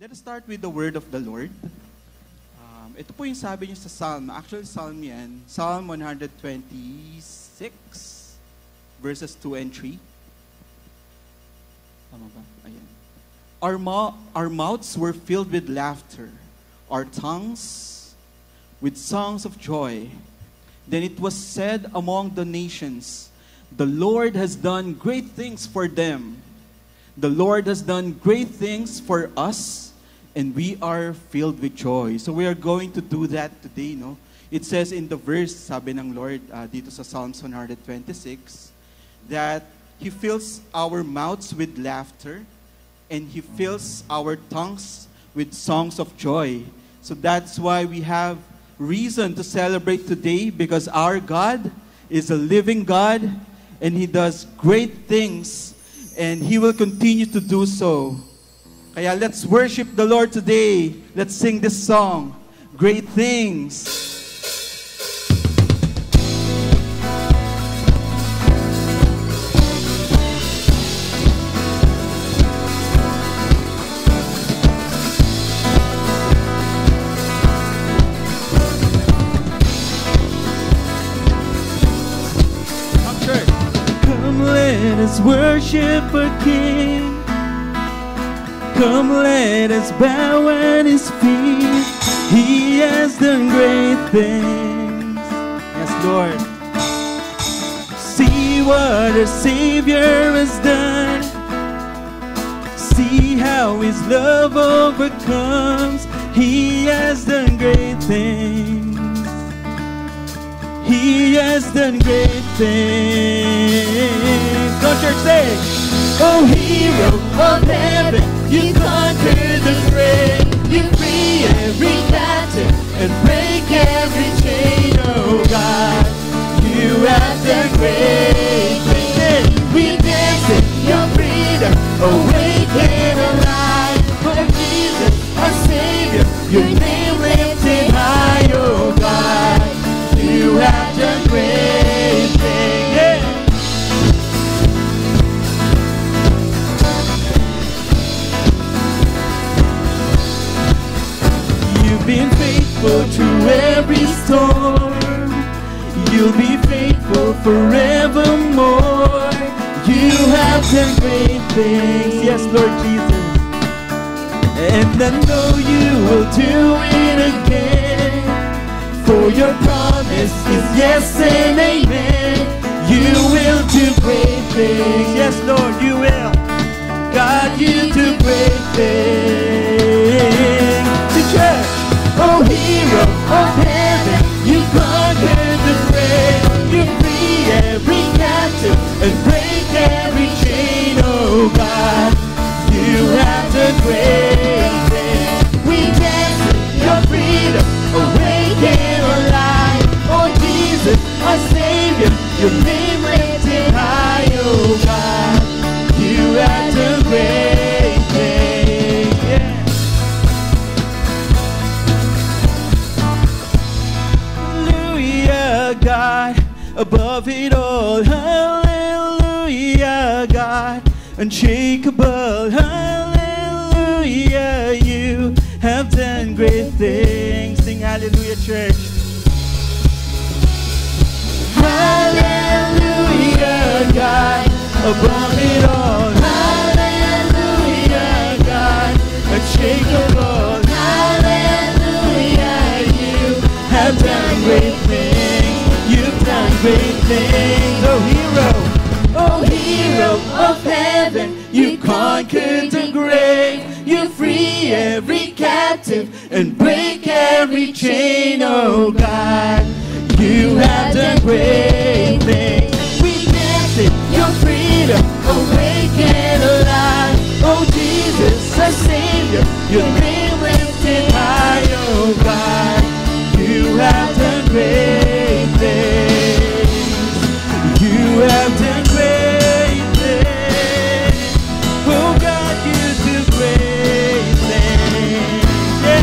Let us start with the word of the Lord. Ito po yung sabi niyo sa Psalm. Actually, Psalm yan. Psalm 126, verses 2 and 3. Tama ba? Ayan. Our mouths were filled with laughter, our tongues with songs of joy. Then it was said among the nations, the Lord has done great things for them. The Lord has done great things for us, and we are filled with joy. So we are going to do that today, no? It says in the verse, sabi ng Lord dito sa Psalms 126, that He fills our mouths with laughter, and He fills our tongues with songs of joy. So that's why we have reason to celebrate today, because our God is a living God, and He does great things, and He will continue to do so. Kaya let's worship the Lord today. Let's sing this song, Great Things. Come, let us worship our King. Come, let us bow at His feet. He has done great things. Yes, Lord. See what our Savior has done. See how His love overcomes. He has done great things. He has done great things. Go, church, sing. Oh, hero of heaven, you conquered the grave. You free every captive and break every chain. Oh God, you have done great things. We dance in your freedom, awake and alive. For Jesus, our Savior, your name lifted high. Oh God, you have done great things. Yeah. Been faithful through every storm. You'll be faithful forevermore. You have done great things. Yes, Lord Jesus. And I know you will do it again. For your promise is yes and amen. You will do great things. Yes, Lord, you will. God, you do great things. To church. Oh, hero of heaven, you conquered the grave. You free every captive and break every chain. Oh God, you have done great things. We dance in your freedom, awake and alive. Oh Jesus, our Savior, your name lifted high. Oh God, you have done great things. Yeah. God, above it all, hallelujah, God, unshakable, hallelujah, you have done great things. Sing hallelujah, church. Hallelujah, God, above it all, hallelujah, God, unshakable, hallelujah, you have done great things. You've done great things, oh hero of heaven, you conquered the grave. You free every captive and break every chain. Oh God, you have done great things. We dance in your freedom, awake and alive. Oh Jesus, our Savior, your name lifted high. Oh God, you have done great things. You have done great things. Oh God, you do great things. Yeah.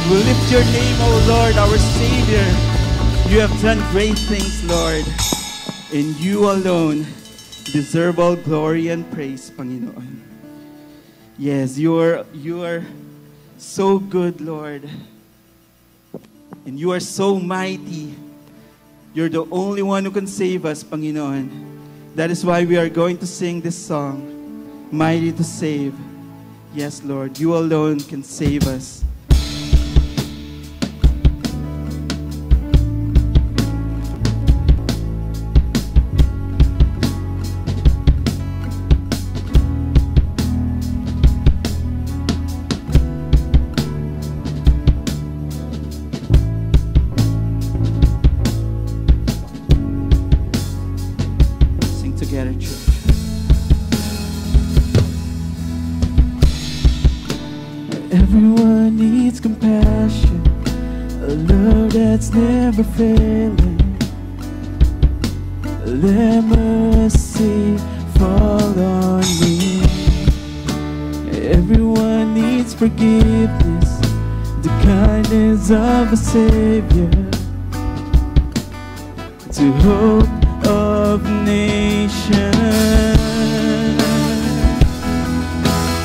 We lift your name, O Lord, our Savior. You have done great things, Lord. And you alone deserve all glory and praise, Panginoon. Yes, you are so good, Lord. And you are so mighty. You're the only one who can save us, Panginoon. That is why we are going to sing this song, Mighty to Save. Yes, Lord, you alone can save us. Everyone needs compassion, a love that's never failing. Let mercy fall on me. Everyone needs forgiveness, the kindness of a Savior, to hope of nations.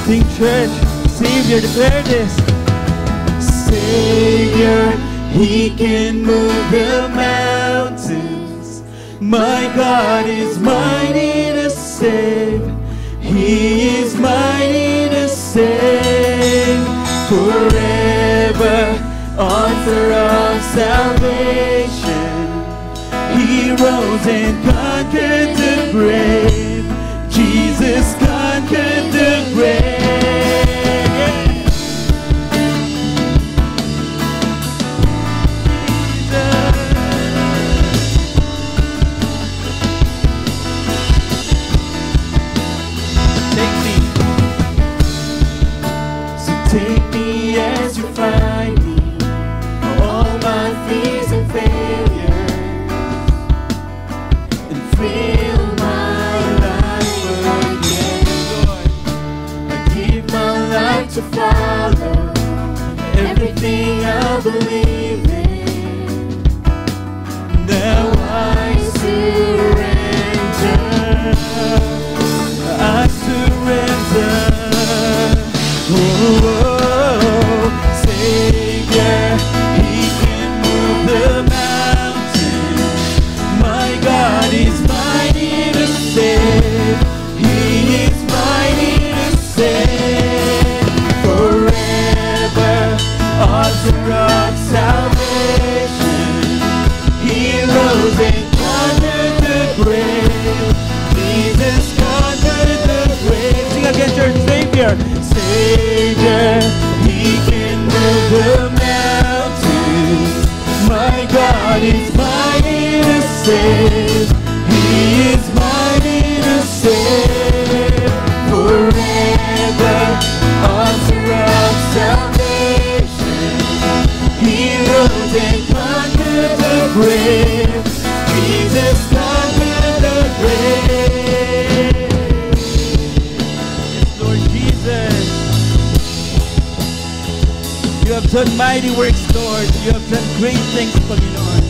Sing, church. Savior, declare this. Savior, He can move the mountains. My God is mighty to save. He is mighty to save. Forever, author of salvation. He rose and conquered the grave. Jesus conquered the grave. Take me as you find me, all my fears and failures, and fill my life again. I give my life to follow everything I believe in. Now I surrender. I surrender. Savior, He can move the mountains. My God is mighty to save. He is mighty to save. Forever, author of salvation. He rose and conquered the grave. Jesus conquered the grave. Sing again, church. Savior. Savior, He can move the mountains. My God is mighty to save. He is mighty to save. Forever, author of salvation. He rose and conquered the grave. Jesus conquered the grave. Yes, Lord Jesus. You have done mighty works, Lord. You have done great things, Panginoon.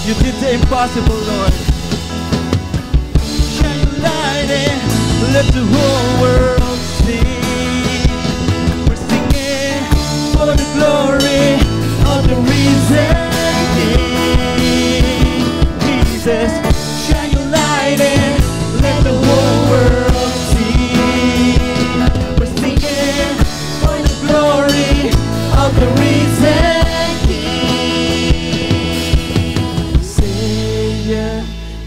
You did the impossible, Lord. Shine your light and let the whole world see. We're singing for the glory of the risen King. Jesus, shine your light and let the whole world see. We're singing for the glory of the risen King. Savior,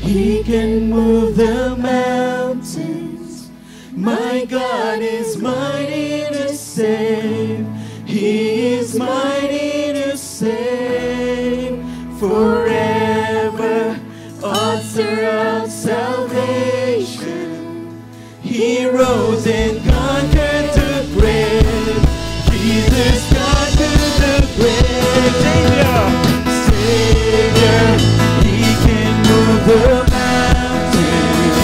He can move the mountains. My God is mighty to save. He is mighty to save. Forever, author of salvation. He rose and conquered the grave. Jesus conquered the grave. Savior, He can move the mountains.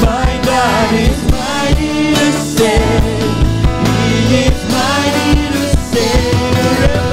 My God is mighty to save. He is mighty to save.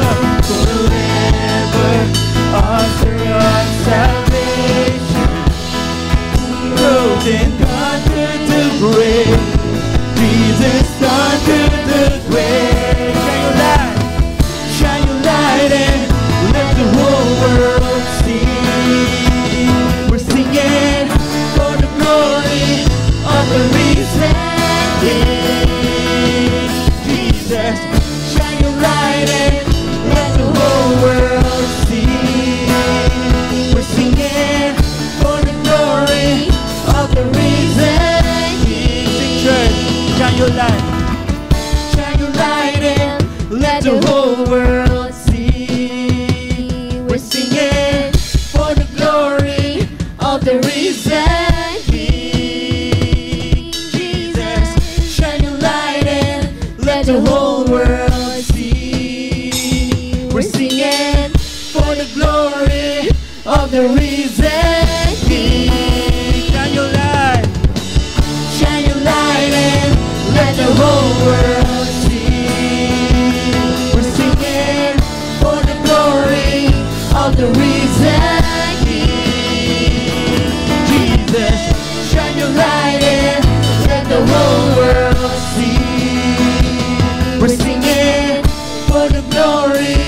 the glory of the risen King. Shine your light. Shine your light and let the whole world see. We're singing for the glory of the risen King. Jesus, shine your light and let the whole world see. We're singing for the glory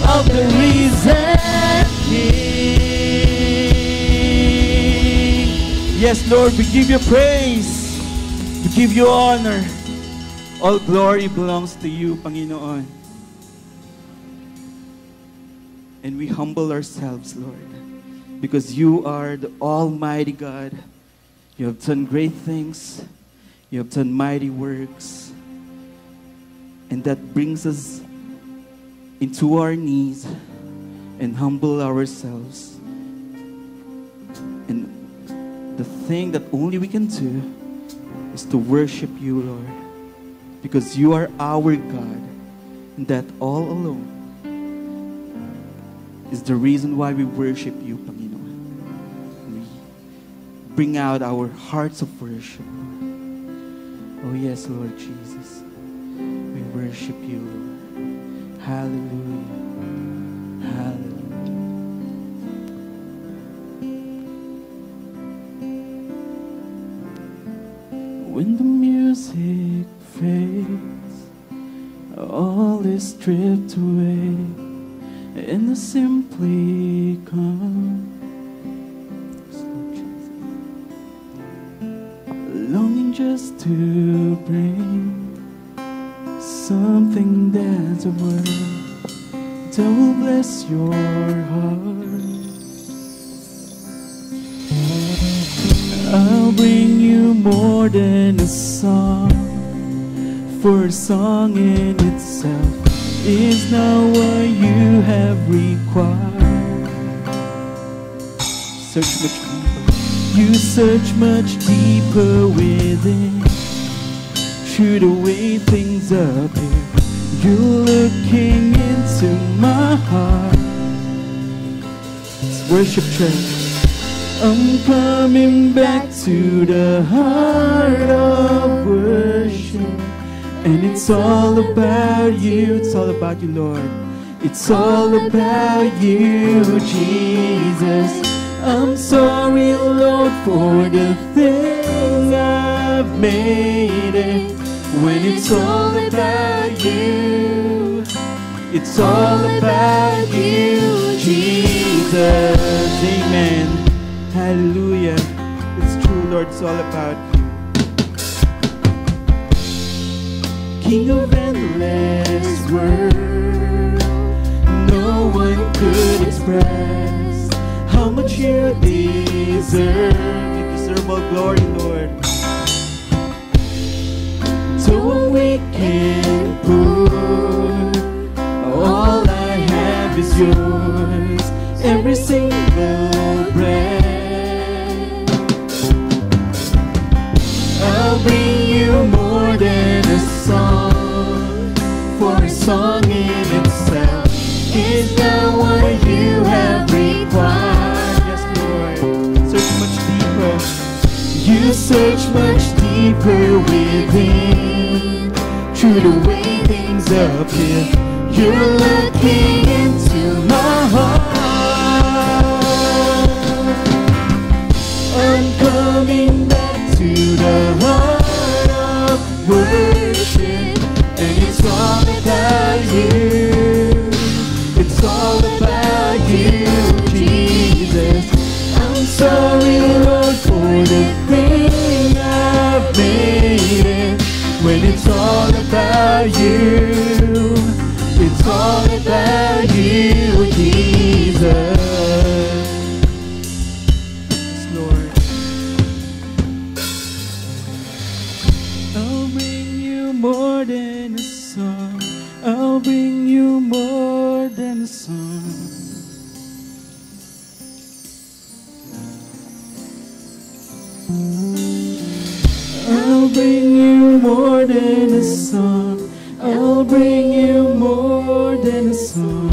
of the risen King. Yes, Lord, we give you praise. We give you honor. All glory belongs to you, Panginoon. And we humble ourselves, Lord, because you are the Almighty God. You have done great things. You have done mighty works. And that brings us into our knees and humble ourselves. And the thing that only we can do is to worship you, Lord, because you are our God, and that all alone is the reason why we worship you, Panginoon. We bring out our hearts of worship. Oh yes, Lord Jesus, we worship you, Lord. Hallelujah. Hallelujah. When the music fades, all is stripped away, and I simply come, longing just to bring something that's a word that will bless your heart. I'll bring you more than a song, for a song in itself is not what you have required. Search much deeper. You search much deeper within. Through the way things appear, you're looking into my heart. It's worship church. I'm coming back to the heart of worship. And it's all about you. It's all about you, Lord. It's all about you, Jesus. I'm sorry, Lord, for the thing I've made it. When it's all about you, it's all about you, Jesus. Amen. Hallelujah. It's true, Lord. It's all about you. King of endless world, no one could express how much you deserve. You deserve all glory, Lord. So we can put all I have is yours, every single breath. I'll bring you more than a song, for a song in itself is not what you have required. Yes, Lord. Search much deeper. You search much deeper within. Through the way things appear, you're looking into my heart. I'm coming back to the heart of worship, and it's all about you. It's all about you, Jesus. I'm sorry, Lord, for the thing I've made it. When it's all about you, it's all about you, Jesus. Yes, Lord. I'll bring you more than a song. I'll bring you more than a song. I'll bring you more than a song. I'll bring you more than a song.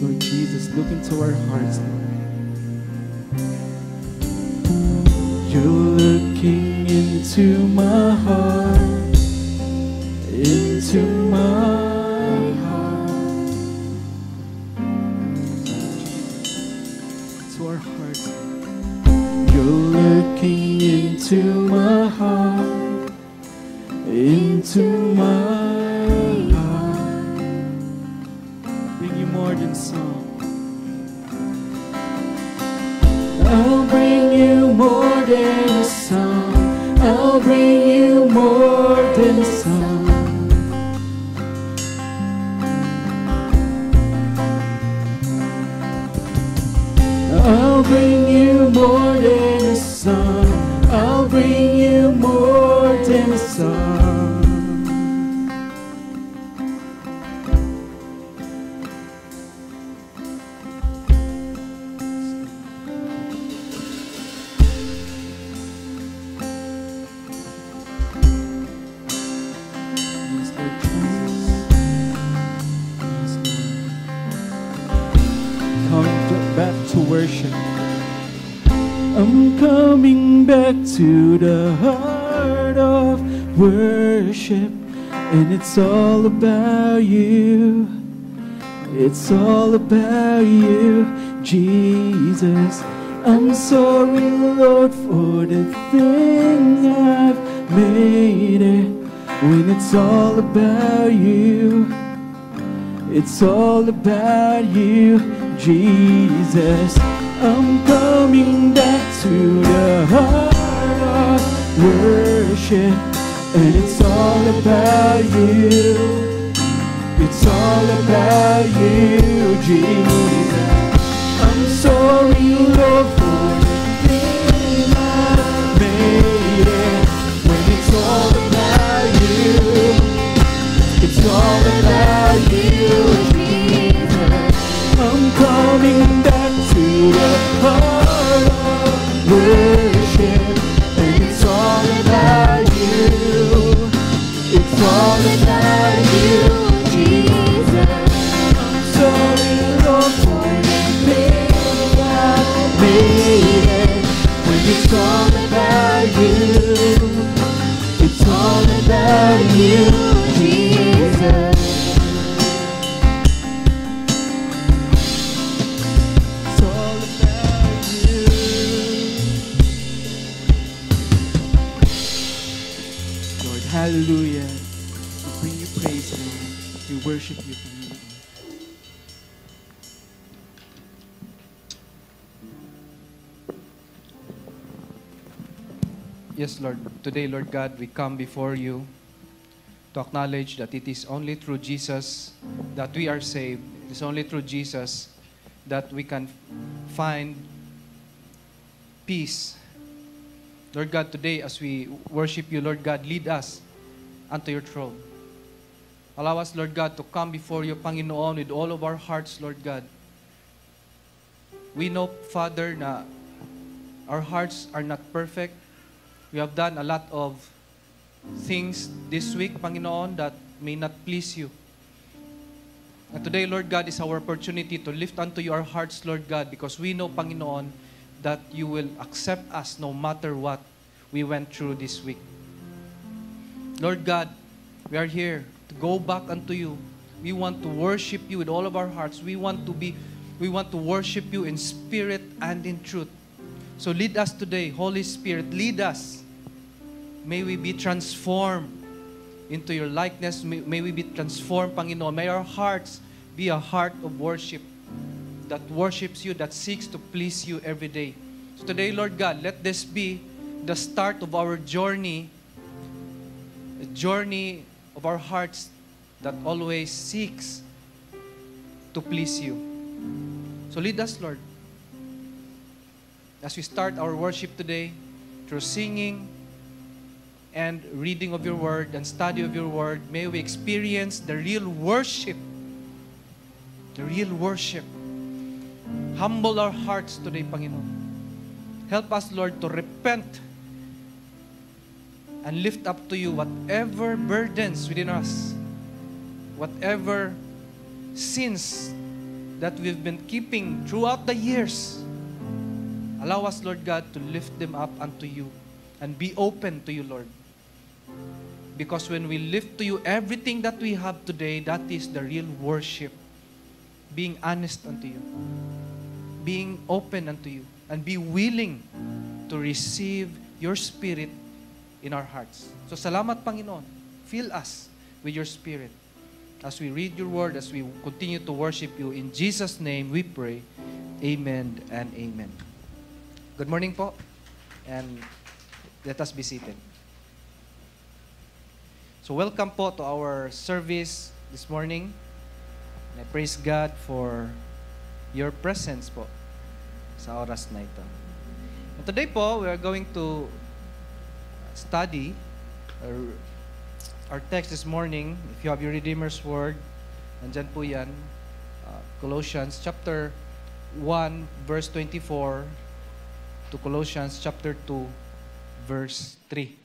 Lord Jesus, look into our hearts, Lord. You're looking into my heart, into my heart, into our hearts. You're looking into my heart, into my heart. Bring you more than song. I'll bring you more than a song. I'll bring you more than a song. I'll bring you more than a song. I'll bring you more than a song. Worship. I'm coming back to the heart of worship, and it's all about you. It's all about you, Jesus. I'm sorry, Lord, for the thing I've made it. When it's all about you, it's all about you, Jesus. I'm coming back to the heart of worship, and it's all about you. It's all about you, Jesus. I'm sorry, Lord, for the thing I made it. When it's all about you, it's all about you, Jesus. I'm coming back to the heart of worship, and it's all about you. It's all about you, Jesus. I'm sorry, Lord, for the thing I made it. When it's all about you, it's all about you, Jesus. Hallelujah. We bring you praise, Lord. We worship you, Panginoon. Yes, Lord. Today, Lord God, we come before you to acknowledge that it is only through Jesus that we are saved. It is only through Jesus that we can find peace. Lord God, today as we worship you, Lord God, lead us unto your throne. Allow us, Lord God, to come before you, Panginoon, with all of our hearts, Lord God. We know, Father, na our hearts are not perfect. We have done a lot of things this week, Panginoon, that may not please you. And today, Lord God, is our opportunity to lift unto you our hearts, Lord God, because we know, Panginoon, that you will accept us no matter what we went through this week. Lord God, we are here to go back unto you. We want to worship you with all of our hearts. We want to worship you in spirit and in truth. So lead us today, Holy Spirit, lead us. May we be transformed into your likeness. May we be transformed, Panginoon. May our hearts be a heart of worship that worships you, that seeks to please you every day. So today, Lord God, let this be the start of our journey, a journey of our hearts that always seeks to please you. So lead us, Lord, as we start our worship today through singing and reading of your word and study of your word. May we experience the real worship. The real worship. Humble our hearts today, Panginoon. Help us, Lord, to repent and lift up to you whatever burdens within us, whatever sins that we've been keeping throughout the years. Allow us, Lord God, to lift them up unto you and be open to you, Lord. Because when we lift to you everything that we have today, that is the real worship. Being honest unto you, being open unto you, and be willing to receive your Spirit in our hearts. So salamat, Panginoon. Fill us with your Spirit as we read your word, as we continue to worship you. In Jesus' name we pray. Amen and amen. Good morning po, and let us be seated. So welcome po to our service this morning. And I praise God for your presence po sa oras na ito. And today po, we are going to study our text this morning. If you have your Redeemer's Word, nandyan po yan. Colossians chapter 1, verse 24 to Colossians chapter 2, verse 3.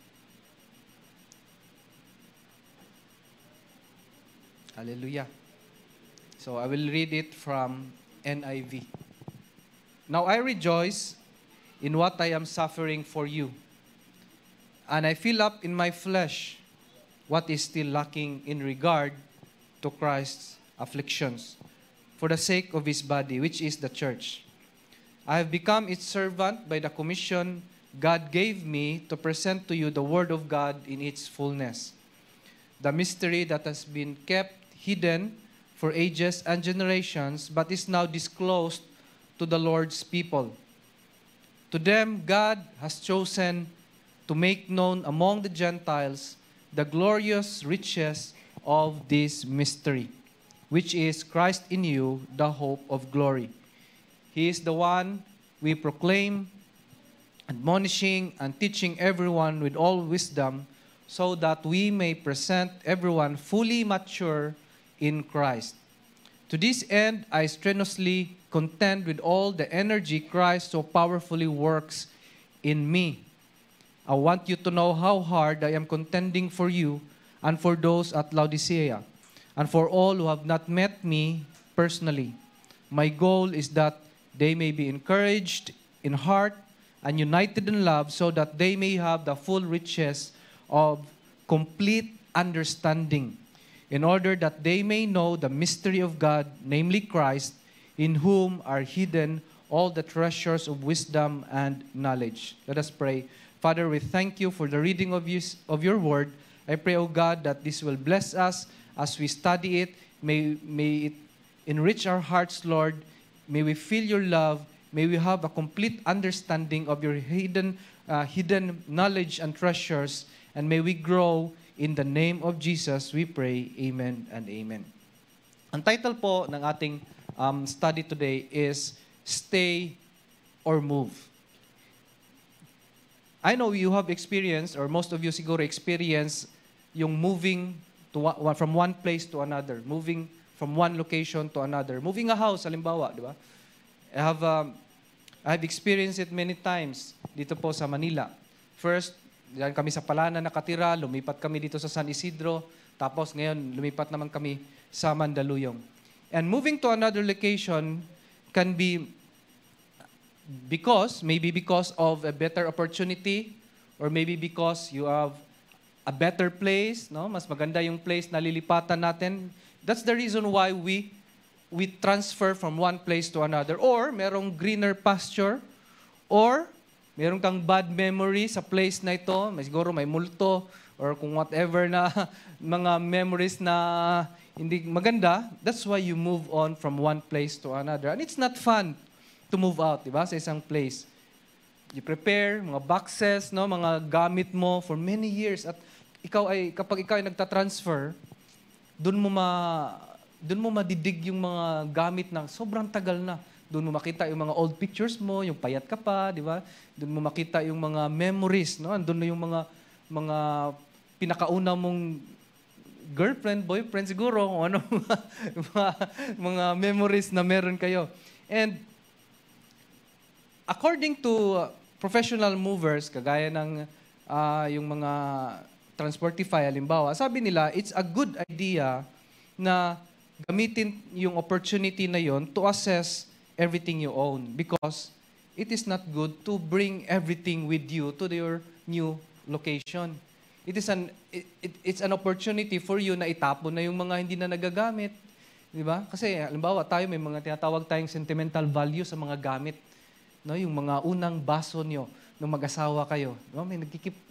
Hallelujah. So I will read it from NIV. Now I rejoice in what I am suffering for you, and I fill up in my flesh what is still lacking in regard to Christ's afflictions, for the sake of his body, which is the church. I have become its servant by the commission God gave me to present to you the word of God in its fullness, the mystery that has been kept hidden for ages and generations, but is now disclosed to the Lord's people. To them God has chosen to make known among the Gentiles the glorious riches of this mystery, which is Christ in you, the hope of glory. He is the one we proclaim, admonishing and teaching everyone with all wisdom, so that we may present everyone fully mature in Christ. To this end, I strenuously contend with all the energy Christ so powerfully works in me. I want you to know how hard I am contending for you and for those at Laodicea, and for all who have not met me personally. My goal is that they may be encouraged in heart and united in love, so that they may have the full riches of complete understanding, in order that they may know the mystery of God, namely Christ, in whom are hidden all the treasures of wisdom and knowledge. Let us pray. Father, we thank you for the reading of your word. I pray, O God, that this will bless us as we study it. May it enrich our hearts, Lord. May we feel your love. May we have a complete understanding of your hidden knowledge and treasures. And may we grow in the name of Jesus, we pray. Amen and amen. Ang title po ng ating study today is Stay or Move. I know you have experienced, or most of you siguro experience, yung moving from one place to another, moving from one location to another. Moving a house, halimbawa, di ba? I have experienced it many times dito po sa Manila. First, diyan kami sa Palana nakatira, lumipat kami dito sa San Isidro, tapos ngayon lumipat naman kami sa Mandaluyong. And moving to another location can be maybe because of a better opportunity, or maybe because you have a better place, no? Mas maganda yung place na lilipatan natin. That's the reason why we transfer from one place to another. Or merong greener pasture, or meron kang bad memory sa place na ito, siguro may multo, or kung whatever na mga memories na hindi maganda, that's why you move on from one place to another. And it's not fun to move out, di ba, sa isang place. You prepare mga boxes, no, mga gamit mo for many years, at kapag ikaw ay nagta-transfer, doon mo madidig yung mga gamit na sobrang tagal na. Doon mo makita yung mga old pictures mo, yung payat ka pa, di ba? Doon mo makita yung mga memories, no? Doon na yung mga pinakauna mong girlfriend, boyfriend siguro, kung ano, mga memories na meron kayo. And according to professional movers, kagaya ng yung mga Transportify, halimbawa, sabi nila, it's a good idea na gamitin yung opportunity na yon to assess everything you own, because it is not good to bring everything with you to your new location. It's an opportunity for you na itapon na yung mga hindi na nagagamit. Di ba? Kasi, halimbawa, tayo may mga tinatawag tayong sentimental value sa mga gamit. No? Yung mga unang baso nyo nung mag-asawa kayo. No?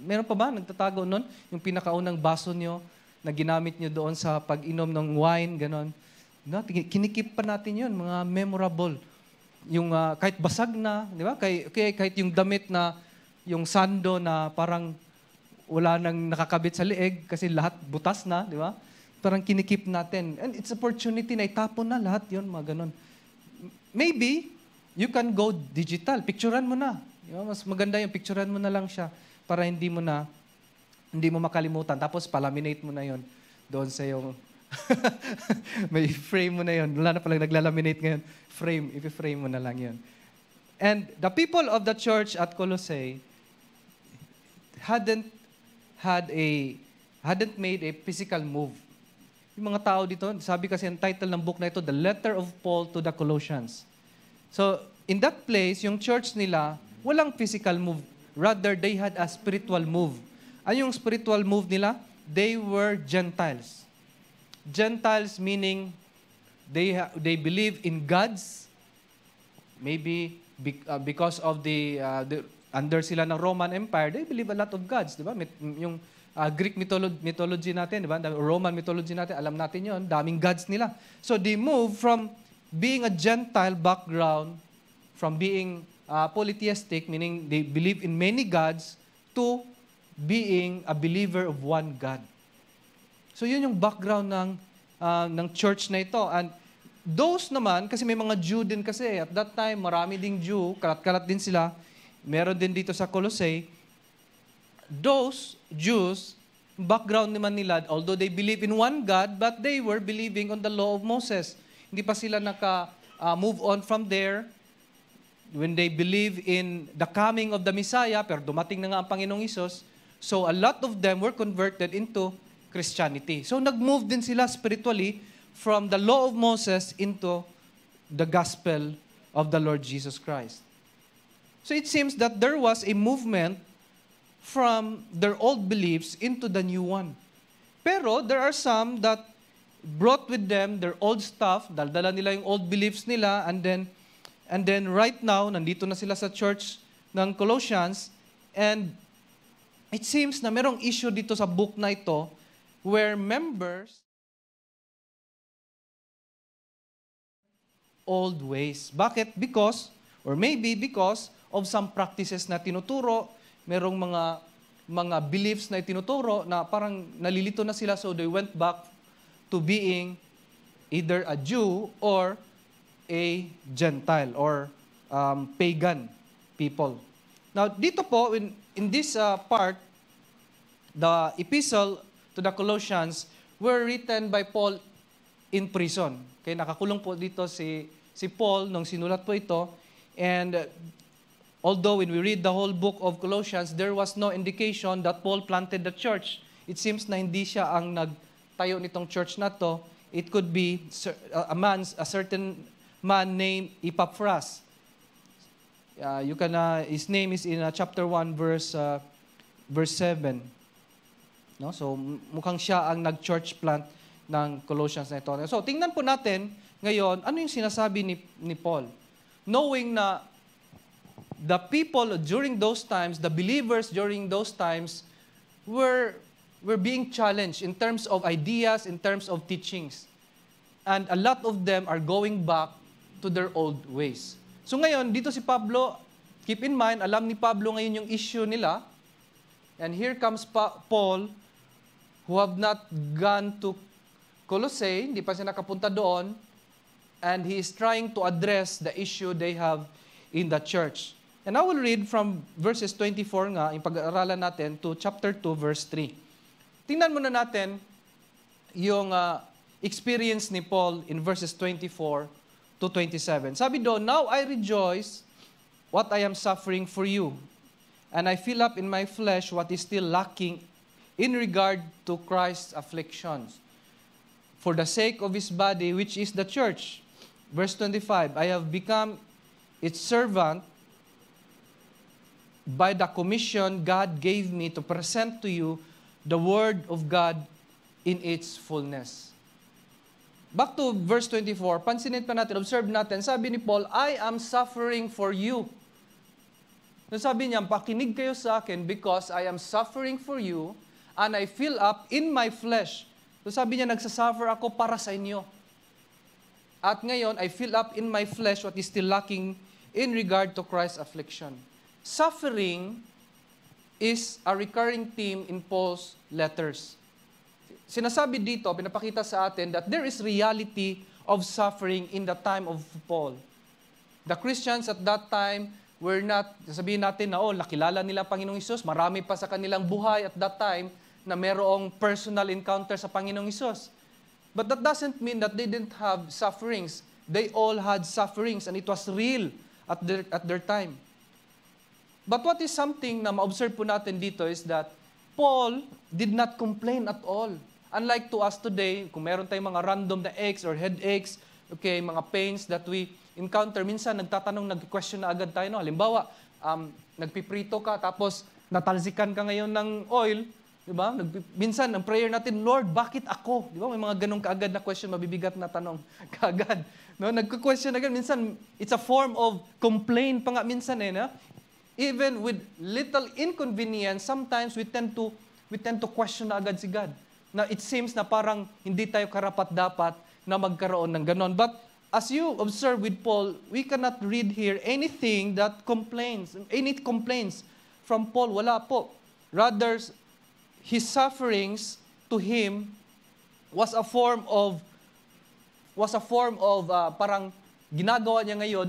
Meron pa ba nagtatago nun? Yung pinakaunang baso nyo na ginamit nyo doon sa pag-inom ng wine, ganon. No? Kinikip pa natin yun, mga memorable. Yung kahit basag na, di ba? Kahit yung damit na, yung sando na parang wala nang nakakabit sa leeg kasi lahat butas na, di ba? Parang kinikip natin. And it's opportunity na itapon na lahat yon, mga ganon. Maybe, you can go digital. Picturean mo na. Mas maganda yung picturean mo na lang siya para hindi mo makalimutan. Tapos palaminate mo na yon doon sa yung may frame mo na yon. Wala na palang naglalaminate ngayon. If-frame mo na lang yon. And the people of the church at Colossae hadn't made a physical move. Yung mga tao dito, sabi kasi ang title ng book na ito, The Letter of Paul to the Colossians. So, in that place, yung church nila, walang physical move. Rather, they had a spiritual move. Ano yung spiritual move nila? They were Gentiles. Gentiles meaning they believe in gods. Maybe because of the under sila ng Roman Empire, they believe a lot of gods, di ba? Yung Greek mythology natin, di ba? Roman mythology natin, alam natin yon, daming gods nila. So they move from being a Gentile background, from being polytheistic, meaning they believe in many gods, to being a believer of one God. So yun yung background ng church na ito. And those naman, kasi may mga Jew din kasi, at that time, marami ding Jew, kalat-kalat din sila, meron din dito sa Colossae. Those Jews, background naman nila, although they believe in one God, but they were believing on the law of Moses. Hindi pa sila move on from there when they believe in the coming of the Messiah, pero dumating na nga ang Panginoong Isus. So a lot of them were converted into Christianity. So nag-move din sila spiritually from the law of Moses into the gospel of the Lord Jesus Christ. So it seems that there was a movement from their old beliefs into the new one. Pero there are some that brought with them their old stuff, dala nila yung old beliefs nila, and then right now, nandito na sila sa church ng Colossians, and it seems na merong issue dito sa book na ito where members old ways. Bakit? Because, or maybe because of some practices na tinuturo, merong mga beliefs na itinuturo na parang nalilito na sila, so they went back to being either a Jew or a Gentile or pagan people. Now, dito po, in this part, the epistle to the Colossians were written by Paul in prison. Okay, nakakulong po dito si Paul nung sinulat po ito. And although when we read the whole book of Colossians, there was no indication that Paul planted the church. It seems na hindi siya ang nagtayo nitong church na to. It could be a certain man named Epaphras. His name is in chapter 1, verse 7. No? So, mukhang siya ang nag-church plant ng Colossians na ito. So, tingnan po natin ngayon, ano yung sinasabi ni Paul? Knowing na the people during those times, the believers during those times, were being challenged in terms of ideas, in terms of teachings. And a lot of them are going back to their old ways. So ngayon, dito si Pablo, keep in mind, alam ni Pablo ngayon yung issue nila. And here comes Paul, who have not gone to Colossae, hindi pa siya nakapunta doon, and he is trying to address the issue they have in the church. And I will read from verses 24 nga, yung pag-aaralan natin, to chapter 2, verse 3. Tingnan muna natin yung experience ni Paul in verses 24 to 27. Sabi doon, "Now I rejoice what I am suffering for you, and I fill up in my flesh what is still lacking in regard to Christ's afflictions. for the sake of His body, which is the church. Verse 25, I have become its servant by the commission God gave me to present to you the Word of God in its fullness. Back to verse 24, pansinin pa natin, observe natin, sabi ni Paul, I am suffering for you. So sabi niya, pakinig kayo sa akin because I am suffering for you and I fill up in my flesh. So sabi niya, nagsasuffer ako para sa inyo. At ngayon, I fill up in my flesh what is still lacking in regard to Christ's affliction. Suffering is a recurring theme in Paul's letters. Sinasabi dito, pinapakita sa atin that there is reality of suffering in the time of Paul. The Christians at that time were not, sabihin natin na, nakilala nila Panginoong Hesus, marami pa sa kanilang buhay at that time na merong personal encounter sa Panginoong Hesus. But that doesn't mean that they didn't have sufferings. They all had sufferings and it was real at their time. But what is something na ma-observe po natin dito is that Paul did not complain at all. Unlike to us today, kung meron tayong mga random na aches or headaches, okay, mga pains that we encounter, minsan nagtatanong, nag-question na agad tayo. No? Halimbawa, nagpiprito ka, tapos natalsikan ka ngayon ng oil, di ba? Minsan, ang prayer natin, Lord, bakit ako? Di ba? May mga ganong kaagad na question, mabibigat na tanong kaagad. No? Nagko-question agad. Minsan, it's a form of complaint pa nga minsan no? Even with little inconvenience, sometimes we tend to question na agad si God. Na it seems na parang hindi tayo karapat-dapat na magkaroon ng ganon. But as you observe with Paul, we cannot read here anything that complains, any complaints from Paul. Wala po. Rather, his sufferings to him was a form of parang ginagawa niya ngayon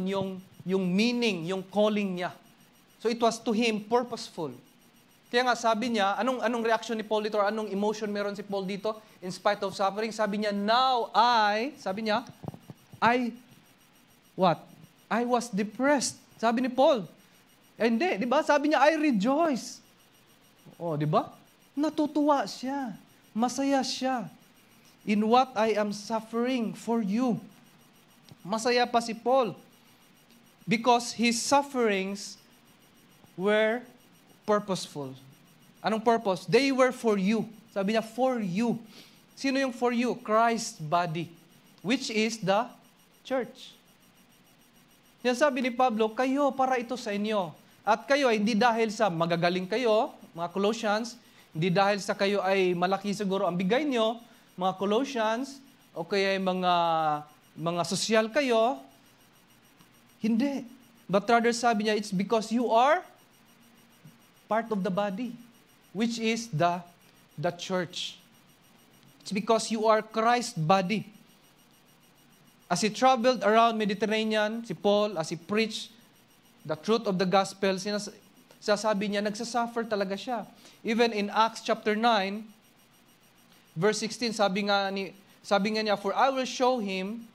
yung meaning, yung calling niya. So it was to him purposeful. Kaya nga sabi niya, anong reaction ni Paul dito or anong emotion meron si Paul dito in spite of suffering? Sabi niya, I was depressed. Sabi ni Paul. Hindi, di ba? Sabi niya, I rejoice. Oh, di ba? Natutuwa siya. Masaya siya. In what I am suffering for you. Masaya pa si Paul. Because his sufferings were purposeful. Anong purpose? They were for you. Sabi niya, for you. Sino yung for you? Christ's body, which is the church. Yan sabi ni Pablo, kayo para ito sa inyo. At kayo ay hindi dahil sa magagaling kayo, mga Colossians, hindi dahil sa kayo ay malaki siguro ang bigay nyo, mga Colossians, o kaya ay mga sosyal kayo. Hindi. But rather sabi niya, it's because you are part of the body, which is the church. It's because you are Christ's body. As he traveled around Mediterranean, si Paul, as he preached the truth of the gospel, sasabi niya, nagsasuffer talaga siya. Even in Acts chapter 9, verse 16, sabi nga niya, for I will show him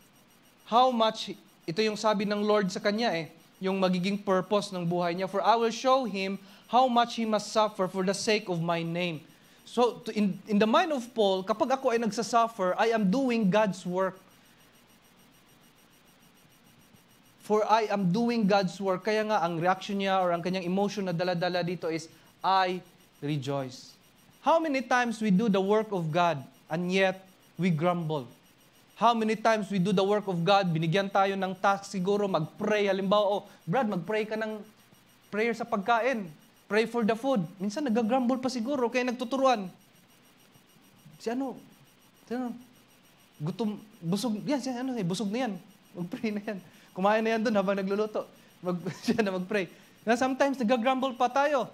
how much, ito yung sabi ng Lord sa kanya yung magiging purpose ng buhay niya, for I will show him how much he must suffer for the sake of my name. So, in the mind of Paul, kapag ako ay nagsasuffer, I am doing God's work. For I am doing God's work. Kaya nga, ang reaction niya or ang kanyang emotion na dala-dala dito is, I rejoice. How many times we do the work of God and yet we grumble? How many times we do the work of God, binigyan tayo ng task siguro, mag-pray. Halimbawa, Brad, mag-pray ka ng prayer sa pagkain. Pray for the food. Minsan nag-grumble pa siguro, kaya nagtuturuan. Gutom, busog, busog na yan. Mag-pray na yan. Kumain na yan doon habang nagluluto. Siya na mag-pray. Sometimes nag-grumble pa tayo.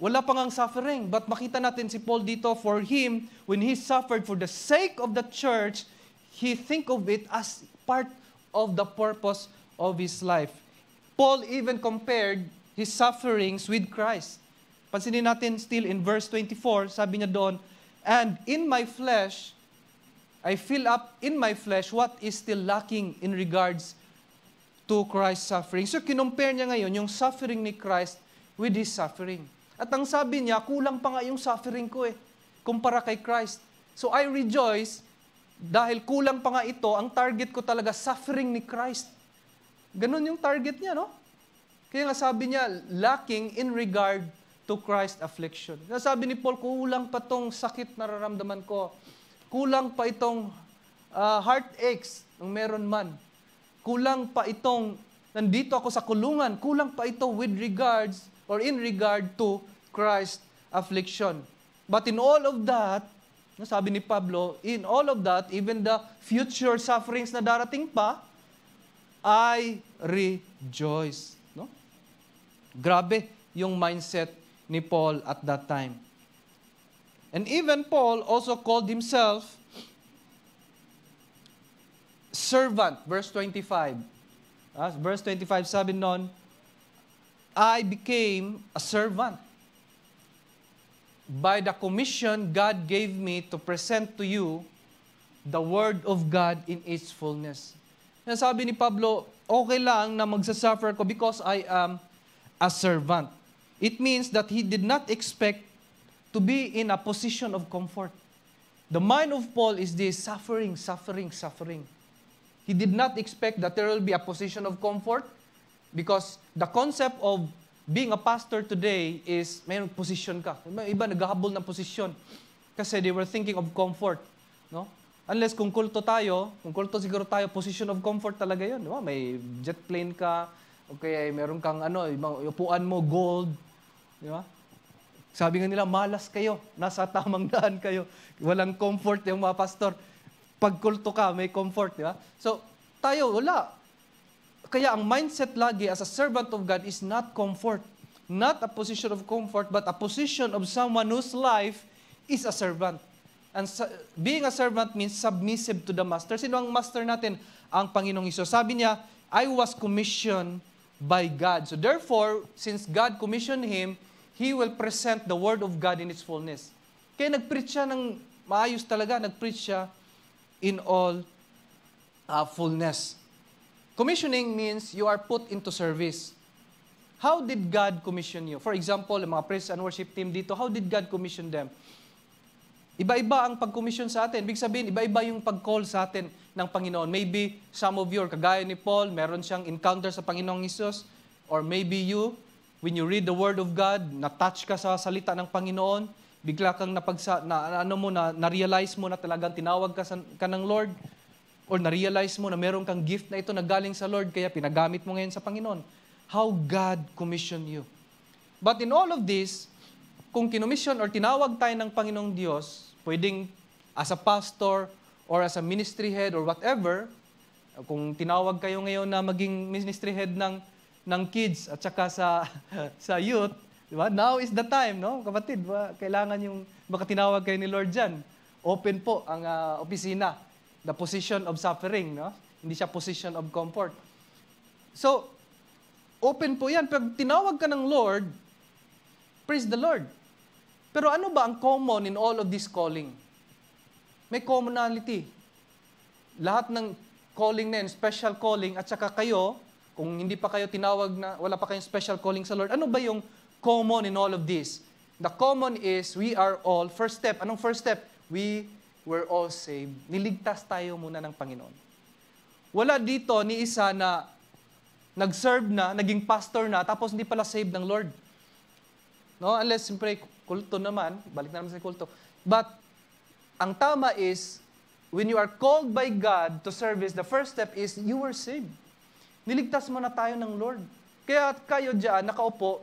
Wala pa ngang suffering. But makita natin si Paul dito, for him, when he suffered for the sake of the church, he think of it as part of the purpose of his life. Paul even compared his sufferings with Christ. Pansinin natin still in verse 24, sabi niya doon, and in my flesh, I fill up in my flesh what is still lacking in regards to Christ's suffering. So kinumpare niya ngayon yung suffering ni Christ with his suffering. At ang sabi niya, kulang pa nga yung suffering ko kumpara kay Christ. So I rejoice Dahil kulang pa nga ito, ang target ko talaga, suffering ni Christ. Ganon yung target niya, no? Kaya nga sabi niya, lacking in regard to Christ's affliction. Sabi ni Paul, kulang pa itong sakit nararamdaman ko. Kulang pa itong heartaches ng meron man. Kulang pa itong, nandito ako sa kulungan, kulang pa ito with regards or in regard to Christ's affliction. But in all of that, sabi ni Pablo, in all of that, even the future sufferings na darating pa, I rejoice. No? Grabe yung mindset ni Paul at that time. And even Paul also called himself servant. Verse 25. Verse 25, sabi nun, I became a servant by the commission God gave me to present to you the Word of God in its fullness. Sabi ni Pablo, okay lang na magsasuffer ko because I am a servant. It means that he did not expect to be in a position of comfort. The mind of Paul is this, suffering, suffering, suffering. He did not expect that there will be a position of comfort because the concept of being a pastor today is mayroong position ka. May iba naghahabol ng posisyon kasi they were thinking of comfort. No? Unless kung kulto siguro tayo, position of comfort talaga yun. Diba? May jet plane ka, okay, meron kang upuan mo, gold. Diba? Sabi nga nila, malas kayo, nasa tamang daan kayo. Walang comfort yung mga pastor. Pag kulto ka, may comfort. Diba? So, tayo, wala. Kaya ang mindset lagi as a servant of God is not comfort. Not a position of comfort, but a position of someone whose life is a servant. And being a servant means submissive to the master. Sino ang master natin? Ang Panginoong Hesus. Sabi niya, I was commissioned by God. So therefore, since God commissioned him, he will present the Word of God in its fullness. Kaya nag-preach siya ng maayos talaga. Nag-preach siya in all fullness. Commissioning means you are put into service. How did God commission you? For example, yung mga praise and worship team dito, how did God commission them? Iba-iba ang pag-commission sa atin. Ibig sabihin, iba-iba yung pag-call sa atin ng Panginoon. Maybe some of you, or kagaya ni Paul, meron siyang encounter sa Panginoong Hesus. Or maybe you, when you read the Word of God, na-touch ka sa salita ng Panginoon, bigla kang na-realize mo na talagang tinawag ka ng Lord, or na-realize mo na meron kang gift na ito na galing sa Lord, kaya pinagamit mo ngayon sa Panginoon. How God commissioned you. But in all of this, kung kinomission or tinawag tayo ng Panginoong Diyos, pwedeng as a pastor or as a ministry head or whatever, kung tinawag kayo ngayon na maging ministry head ng kids at saka sa youth, di ba? Now is the time, no? Kapatid, kailangan yung baka tinawag kayo ni Lord dyan. Open po ang opisina. The position of suffering, no? Hindi siya position of comfort. So, open po yan. Pag tinawag ka ng Lord, praise the Lord. Pero ano ba ang common in all of this calling? May commonality. Lahat ng calling na yun, special calling, at saka kayo, kung hindi pa kayo tinawag na, wala pa kayong special calling sa Lord, ano ba yung common in all of this? The common is, we are all, first step, anong first step? We were all saved. Niligtas tayo muna ng Panginoon. Wala dito ni isa na nag-serve na, naging pastor na, tapos hindi pala saved ng Lord. No? Unless, siyempre, kulto naman, balik na naman sa kulto. But, ang tama is, when you are called by God to service, the first step is, you were saved. Niligtas mo na tayo ng Lord. Kaya kayo dyan, nakaupo,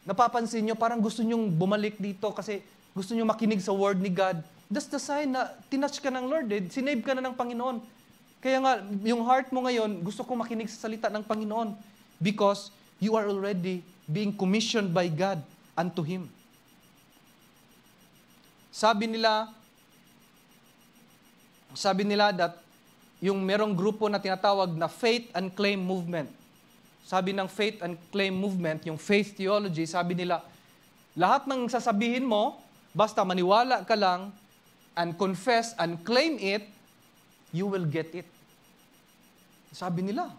napapansin nyo, parang gusto nyong bumalik dito kasi gusto nyo makinig sa word ni God. That's the sign na tinouch ka ng Lord, sinave ka na ng Panginoon. Kaya nga, yung heart mo ngayon, gusto kong makinig sa salita ng Panginoon because you are already being commissioned by God unto Him. Sabi nila that yung merong grupo na tinatawag na Faith and Claim Movement. Sabi ng Faith and Claim Movement, yung faith theology, sabi nila, lahat ng sasabihin mo, basta maniwala ka lang and confess and claim it, you will get it. Sabi nila.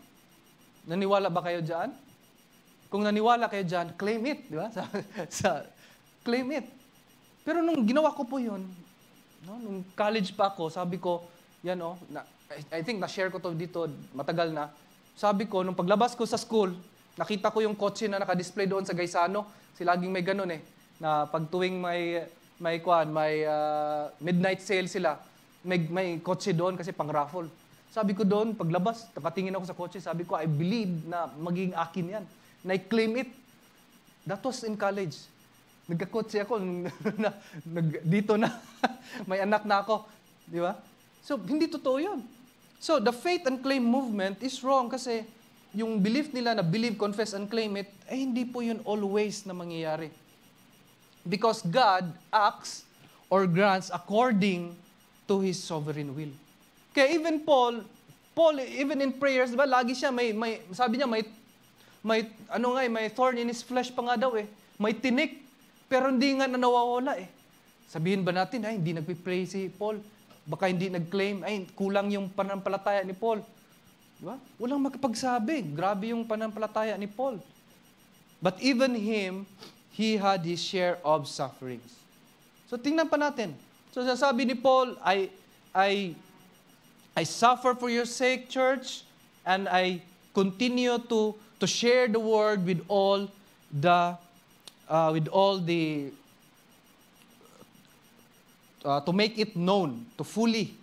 Naniwala ba kayo dyan? Kung naniwala kayo dyan, claim it. Di ba? Claim it. Pero nung ginawa ko po yun, no, nung college pa ako, sabi ko, Yan I think na-share ko to dito, matagal na. Sabi ko, nung paglabas ko sa school, nakita ko yung kotse na naka-display doon sa Gaisano. Kasi laging may ganun na pag tuwing may midnight sale sila, may kotse doon kasi pang-raffle. Sabi ko doon, paglabas, nakatingin ako sa kotse, sabi ko, I believe na magiging akin yan. Na I-claim it. That was in college. Nagkakotse ako, dito na, may anak na ako. Di ba? So, hindi totoo yun. So, the faith and claim movement is wrong kasi yung belief nila na believe, confess, and claim it, hindi po yun always na mangyayari. Because God acts or grants according to His sovereign will. Kaya even Paul, even in prayers, diba, lagi siya, sabi niya, may thorn in his flesh pa nga daw May tinik, pero hindi nga nawawala Sabihin ba natin, hindi nagpipray si Paul? Baka hindi nag-claim, kulang yung pananampalataya ni Paul. Diba? Walang makapagsabi. Grabe yung pananampalataya ni Paul. But even him, he had his share of sufferings. So tingnan pa natin. So sasabi ni Paul, I suffer for your sake, church, and I continue to share the word with all the to make it known, to fully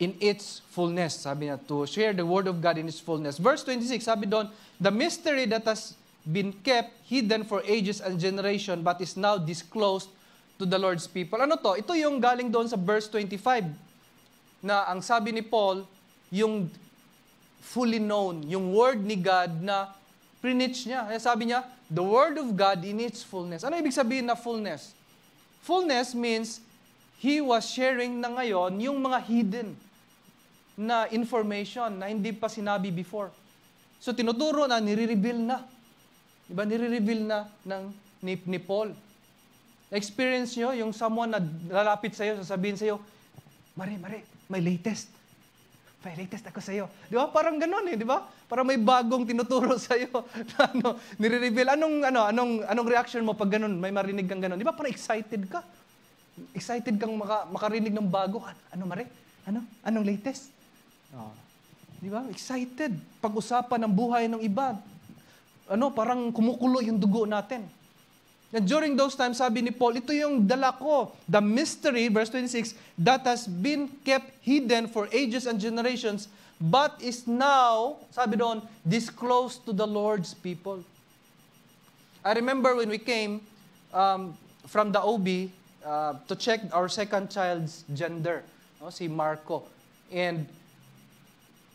in its fullness. Sabi niya, to share the word of God in its fullness. Verse 26, sabi doon, the mystery that has been kept hidden for ages and generation but is now disclosed to the Lord's people. Ano to? Ito yung galing doon sa verse 25 na ang sabi ni Paul, yung fully known, yung word ni God na preach niya. Kaya sabi niya, the word of God in its fullness. Ano ibig sabihin na fullness? Fullness means he was sharing na ngayon yung mga hidden na information na hindi pa sinabi before. So tinuturo na, nire-reveal na. Diba? Nire-reveal na ni Paul. Na-experience nyo yung someone na lalapit sa'yo, sasabihin sa'yo, Mare, may latest. May latest ako sa'yo. Di ba? Parang ganun di ba? Parang may bagong tinuturo sa'yo. Nire-reveal. Anong reaction mo pag ganun? May marinig kang ganun. Di ba? Parang excited ka. Excited kang makarinig ng bago. Ano, Mare? Anong latest? Di ba? Excited. Pag-usapan ng buhay ng iba. Parang kumukulo yung dugo natin. And during those times, sabi ni Paul, ito yung dala ko, the mystery, verse 26, that has been kept hidden for ages and generations, but is now, sabi doon, disclosed to the Lord's people. I remember when we came from the OB to check our second child's gender, si Marco. And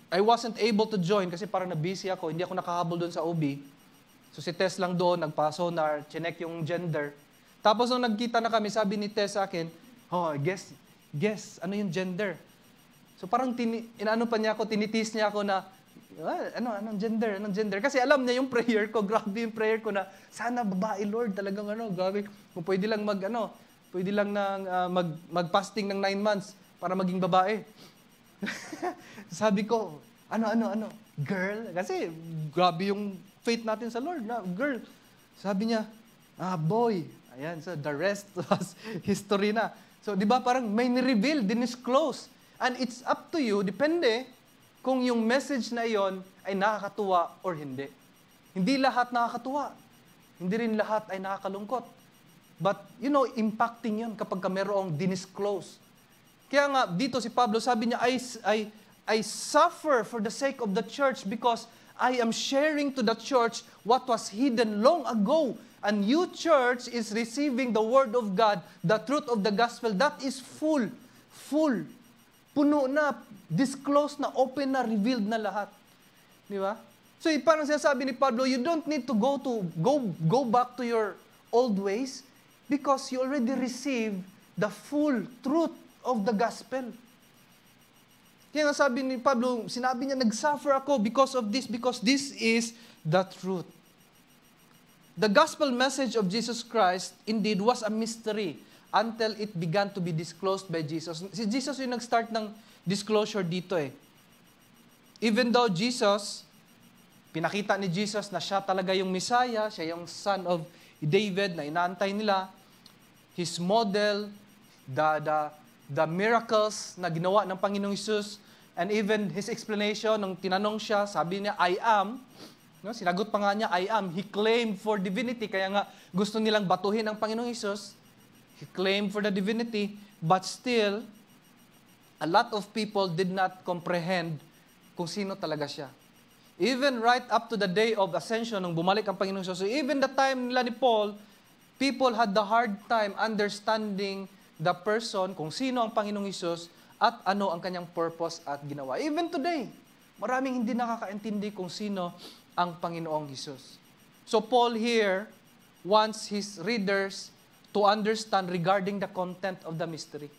I wasn't able to join kasi parang na-busy ako, hindi ako nakahabol doon sa OB. So si Tess lang doon, nagpa-sonar, chinek yung gender. Tapos nung nagkita na kami, sabi ni Tess sa akin, guess, ano yung gender? So parang tinitis niya ako na, anong gender? Kasi alam niya yung prayer ko, grabe yung prayer ko na, sana babae, Lord, talagang grabe. Kung pwede lang mag-fasting ng 9 months para maging babae. Sabi ko, girl? Kasi grabe yung faith natin sa Lord, na girl. Sabi niya, boy. Ayan, so the rest was history na. So, di ba, parang may ni-reveal, dinisclose. And it's up to you, depende kung yung message na iyon ay nakakatuwa or hindi. Hindi lahat nakakatuwa. Hindi rin lahat ay nakakalungkot. But, impacting yun kapag mayroong dinisclose. Kaya nga, dito si Pablo, sabi niya, I suffer for the sake of the church because I am sharing to the church what was hidden long ago. And you, church, is receiving the word of God, the truth of the gospel. That is full. Puno na, disclosed na, open na, revealed na lahat. Di ba? So, parang sinasabi ni Pablo, you don't need to go back to your old ways because you already received the full truth of the gospel. Kaya nga sabi ni Pablo, sinabi niya, nag-suffer ako because this is the truth. The gospel message of Jesus Christ indeed was a mystery until it began to be disclosed by Jesus. Si Jesus yung nag-start ng disclosure dito Even though pinakita ni Jesus na siya talaga yung Messiah, siya yung son of David na inaantay nila, his model, the miracles na ginawa ng Panginoong Hesus, and even His explanation, nung tinanong siya, sabi niya, I am. No? Sinagot pa nga niya, I am. He claimed for divinity, kaya nga gusto nilang batuhin ang Panginoong Hesus. He claimed for the divinity, but still, a lot of people did not comprehend kung sino talaga siya. Even right up to the day of ascension, nung bumalik ang Panginoong Hesus, even the time nila ni Paul, people had the hard time understanding the person, kung sino ang Panginoong Hesus, at ano ang kanyang purpose at ginawa. Even today, maraming hindi nakakaintindi kung sino ang Panginoong Hesus. So Paul here wants his readers to understand regarding the content of the mystery.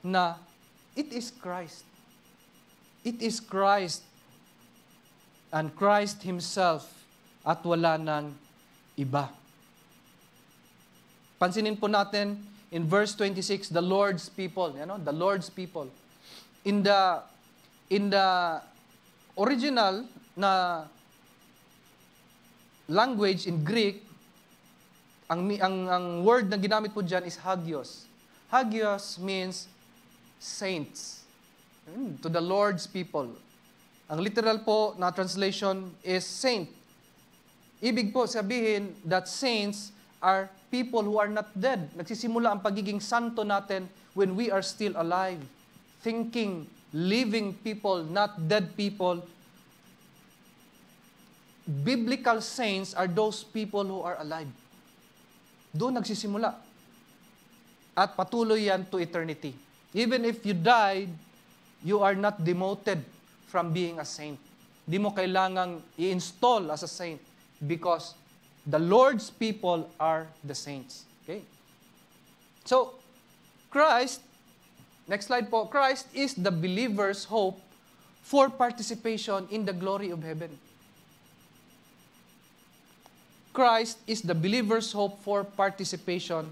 Na it is Christ. It is Christ. And Christ Himself at wala nang iba. Pansinin po natin, in verse 26, the Lord's people, the Lord's people. In the original na language in Greek, ang word na ginamit po diyan is hagios. Hagios means saints. To the Lord's people. Ang literal po na translation is saint. Ibig po sabihin that saints are people who are not dead. Nagsisimula ang pagiging santo natin when we are still alive. Thinking, living people, not dead people. Biblical saints are those people who are alive. Doon nagsisimula. At patuloy yan to eternity. Even if you died, you are not demoted from being a saint. Di mo kailangang i-install as a saint because the Lord's people are the saints. Okay? So, Christ, next slide po, Christ is the believer's hope for participation in the glory of heaven. Christ is the believer's hope for participation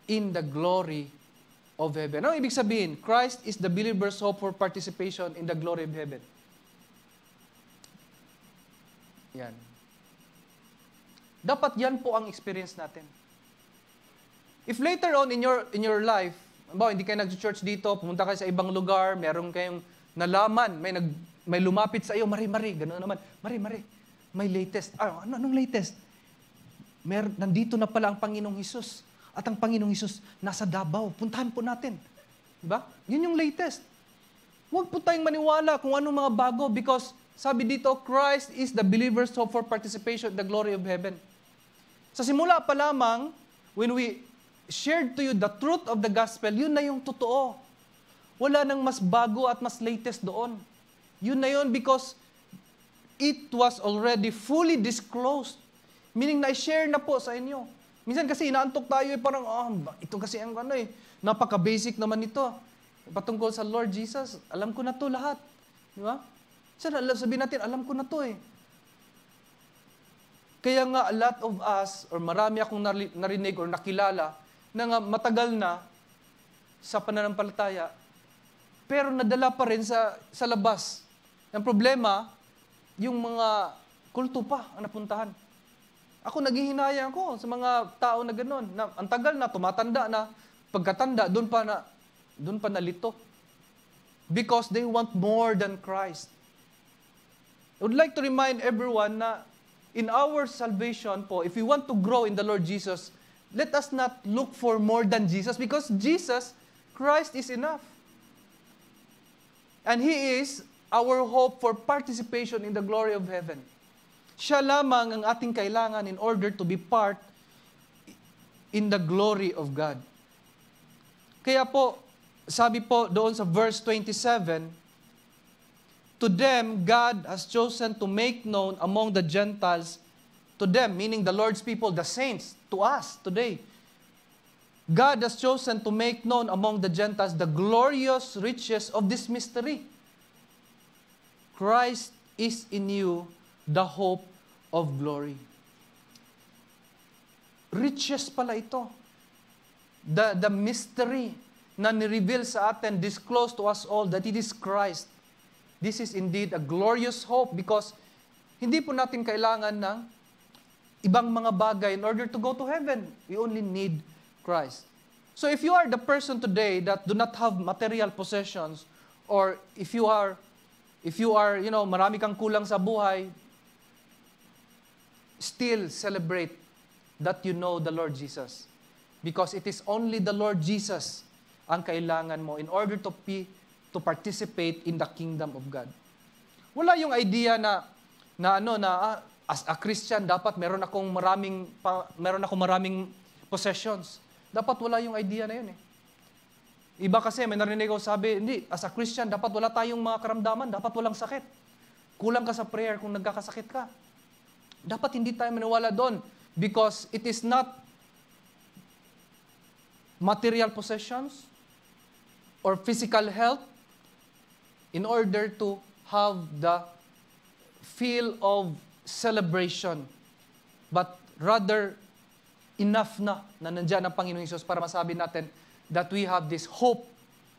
in the glory of heaven. Ano ibig sabihin? Christ is the believer's hope for participation in the glory of heaven. Yan. Dapat yan po ang experience natin. If later on in your life, hindi kayo nag-church dito, pumunta kayo sa ibang lugar, meron kayong nalaman, may lumapit sa iyo, Mari, gano'n naman, Mari, may latest. Anong latest? Nandito na pala ang Panginoong Hesus. At ang Panginoong Hesus nasa Davao. Puntahan po natin. Diba? Yun yung latest. Huwag po tayong maniwala kung anong mga bago because sabi dito, Christ is the believer's hope for participation in the glory of heaven. Sa simula pa lamang, when we shared to you the truth of the gospel, yun na yung totoo. Wala nang mas bago at mas latest doon. Yun na yun because it was already fully disclosed. Meaning na-share na po sa inyo. Minsan kasi inaantok tayo parang, ito kasi ang napaka-basic naman ito. Patungkol sa Lord Jesus, alam ko na to lahat. Di ba? Sabihin natin, alam ko na to eh. Kaya nga, a lot of us, or marami akong narinig or nakilala, na nga matagal na sa pananampalataya, pero nadala pa rin sa labas. Ang problema, yung mga kulto pa ang napuntahan. Ako naghihinayang ko sa mga tao na gano'n. Na, ang tagal na, tumatanda na, pagkatanda, doon pa nalito. Because they want more than Christ. I would like to remind everyone na in our salvation po, if we want to grow in the Lord Jesus, let us not look for more than Jesus because Jesus, Christ is enough. And He is our hope for participation in the glory of heaven. Siya lamang ang ating kailangan in order to be part in the glory of God. Kaya po, sabi po doon sa verse 27, to them, God has chosen to make known among the Gentiles, to them, meaning the Lord's people, the saints, to us today. God has chosen to make known among the Gentiles the glorious riches of this mystery. Christ is in you, the hope of glory. Riches pala ito. The mystery na ni-reveal sa atin, disclosed to us all that it is Christ. This is indeed a glorious hope because hindi po natin kailangan ng ibang mga bagay in order to go to heaven. We only need Christ. So if you are the person today that do not have material possessions, or if you are, marami kang kulang sa buhay, still celebrate that you know the Lord Jesus. Because it is only the Lord Jesus ang kailangan mo in order to participate in the kingdom of God. Wala yung idea na as a Christian dapat meron akong maraming possessions. Dapat wala yung idea na yun eh. Iba kasi, may narinig ko sabi, hindi, as a Christian, dapat wala tayong mga karamdaman, dapat walang sakit. Kulang ka sa prayer kung nagkakasakit ka. Dapat hindi tayo maniwala doon because it is not material possessions or physical health in order to have the feel of celebration, but rather enough na nandiyan ang Panginoong Hesus para masabi natin that we have this hope,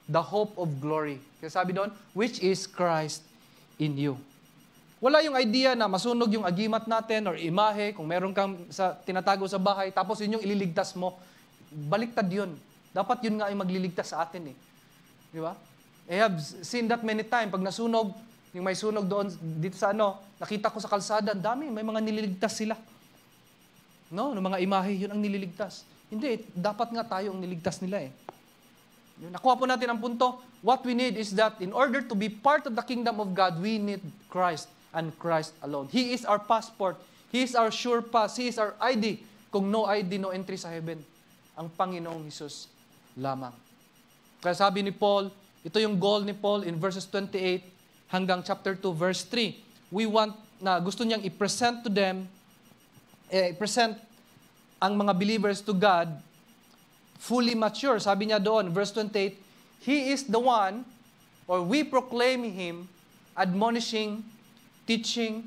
the hope of glory. Kaya sabi doon, which is Christ in you. Wala yung idea na masunog yung agimat natin or imahe, kung meron kang tinatago sa bahay, tapos yun yung ililigtas mo. Baliktad yun. Dapat yun nga yung magliligtas sa atin eh. Di ba? I have seen that many times. Pag nasunog, yung may sunog doon, dito sa nakita ko sa kalsada, ang dami, may mga nililigtas sila. No, ng mga imahe, yun ang nililigtas. Hindi, dapat nga tayo ang niligtas nila eh. Nakuha po natin ang punto. What we need is that in order to be part of the kingdom of God, we need Christ and Christ alone. He is our passport. He is our sure pass. He is our ID. Kung no ID, no entry sa heaven. Ang Panginoong Hesus lamang. Kaya sabi ni Paul, ito yung goal ni Paul in verses 28 hanggang chapter 2, verse 3. We want na gusto niyang i-present to them, present ang mga believers to God fully mature. Sabi niya doon, verse 28, He is the one, or we proclaim Him, admonishing, teaching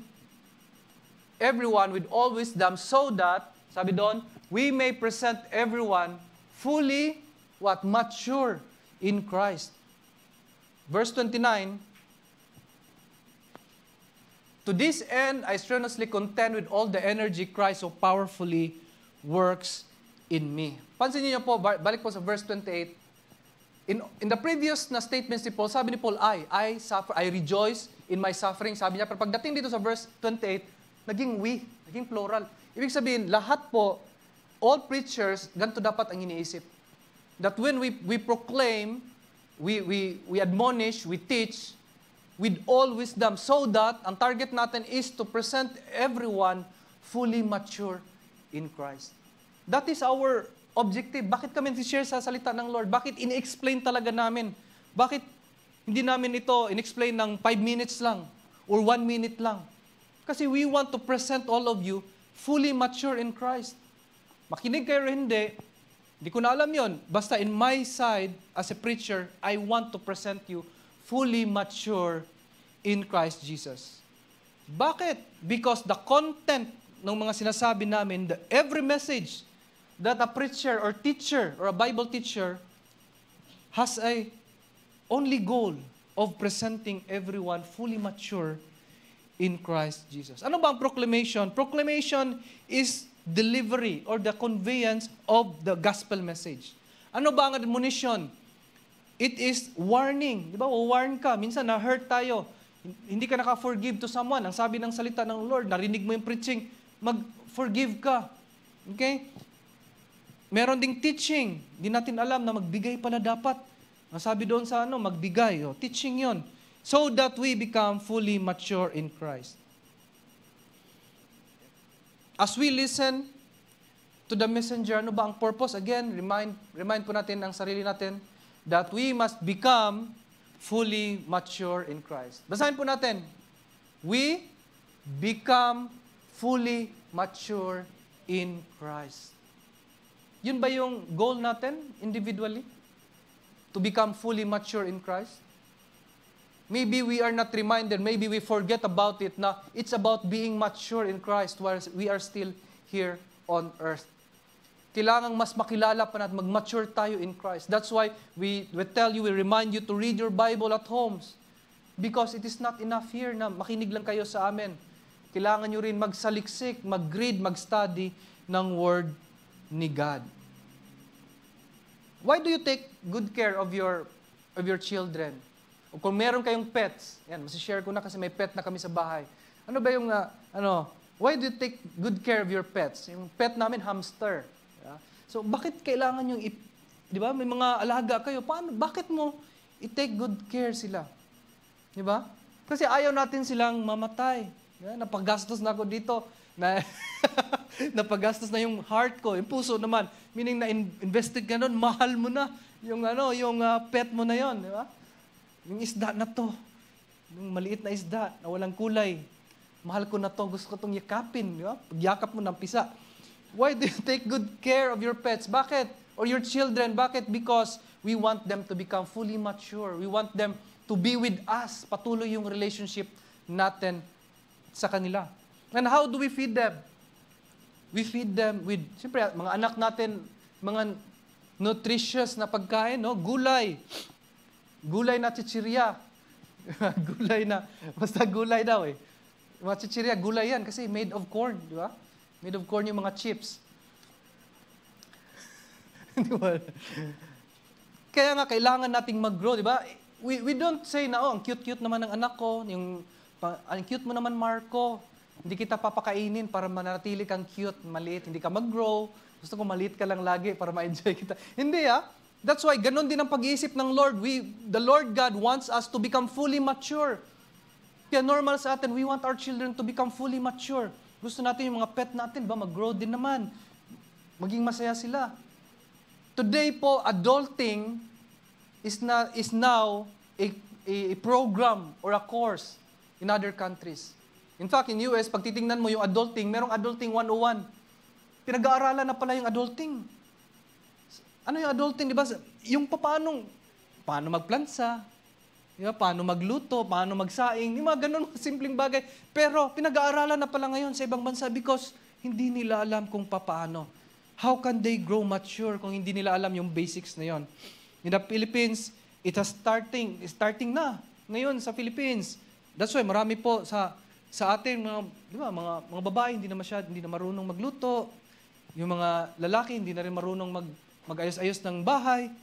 everyone with all wisdom so that, sabi doon, we may present everyone fully, mature in Christ. Verse 29, to this end, I strenuously contend with all the energy Christ so powerfully works in me. Pansin niyo po, balik po sa verse 28. In the previous na statements ni Paul, sabi ni Paul, I suffer, I rejoice in my suffering. Sabi niya, pero pagdating dito sa verse 28, naging we, naging plural. Ibig sabihin, lahat po, all preachers, ganito dapat ang iniisip. That when we proclaim, we admonish, we teach, with all wisdom, so that ang target natin is to present everyone fully mature in Christ. That is our objective. Bakit kami share sa salita ng Lord? Bakit in-explain talaga namin? Bakit hindi namin ito in-explain ng 5 minutes lang or 1 minute lang? Kasi we want to present all of you fully mature in Christ. Makinig kayo rin hindi ko na alam yon. Basta in my side, as a preacher, I want to present you fully mature in Christ Jesus. Bakit? Because the content ng mga sinasabi namin, every message that a preacher or teacher or a Bible teacher has a only goal of presenting everyone fully mature in Christ Jesus. Ano ba ang proclamation? Proclamation is delivery or the conveyance of the gospel message. Ano ba ang admonition? It is warning. Di ba? O-warn ka. Minsan na-hurt tayo. Hindi ka naka-forgive to someone. Ang sabi ng salita ng Lord, narinig mo yung preaching, mag-forgive ka. Okay? Meron ding teaching. Hindi natin alam na magbigay pala dapat. Ang sabi doon sa magbigay. Teaching yon. So that we become fully mature in Christ. As we listen to the messenger, ano ba ang purpose? Again, remind po natin ang sarili natin that we must become fully mature in Christ. Basahin po natin. We become fully mature in Christ. Yun ba yung goal natin individually? To become fully mature in Christ? Maybe we are not reminded, maybe we forget about it na it's about being mature in Christ while we are still here on earth. Kailangang mas makilala pa natin, mag-mature tayo in Christ. That's why we remind you to read your Bible at homes. Because it is not enough here na makinig lang kayo sa amin. Kailangan nyo rin magsaliksik, mag-read, mag-study ng Word ni God. Why do you take good care of your children? O kung meron kayong pets, yan, masishare ko na kasi may pet na kami sa bahay. Ano ba yung, why do you take good care of your pets? Yung pet namin, hamster. Yeah? So, bakit kailangan yung, di ba, may mga alaga kayo, bakit mo i-take good care sila? Di ba? Kasi ayaw natin silang mamatay. Yeah? Napagastos na ako dito. Napagastos na yung heart ko, yung puso naman. Meaning na-invested ka nun, mahal mo na yung, pet mo na yon, di ba? Yung isda na to, yung maliit na isda na walang kulay, mahal ko na to, gusto ko itong yakapin, di ba? Pagyakap mo ng pisa. Why do you take good care of your pets? Bakit? Or your children? Bakit? Because we want them to become fully mature. We want them to be with us. Patuloy yung relationship natin sa kanila. And how do we feed them? We feed them with, siyempre, mga anak natin, mga nutritious na pagkain, no? Gulay. Gulay na chichirya. Gulay na, basta gulay daw eh. Mga chichirya, gulay yan kasi made of corn, di ba? Made of corn yung mga chips. Kaya nga, kailangan nating mag-grow, di ba? We don't say na, ang cute-cute naman ng anak ko, ang cute mo naman, Marco. Hindi kita papakainin para manatili kang cute, maliit. Hindi ka mag-grow. Gusto ko maliit ka lang lagi para ma-enjoy kita. Hindi That's why, ganun din ang pag-iisip ng Lord. The Lord God wants us to become fully mature. Kaya normal sa atin, we want our children to become fully mature. Gusto natin yung mga pet natin, mag-grow din naman. Maging masaya sila. Today po, adulting is now a program or a course in other countries. In fact, in US, pag titingnan mo yung adulting, merong adulting 101. Pinag-aaralan na pala yung adulting. Ano yung adulting, di ba? Yung paano magplansa, di ba? Paano magluto, paano magsaing, yung mga ganun simpleng bagay. Pero pinag-aaralan na pala ngayon sa ibang bansa because hindi nila alam kung paano. How can they grow mature kung hindi nila alam yung basics na yon? In the Philippines, it has starting na ngayon sa Philippines. That's why marami po sa atin mga babae hindi na marunong magluto. Yung mga lalaki hindi na rin marunong mag-ayos-ayos ng bahay.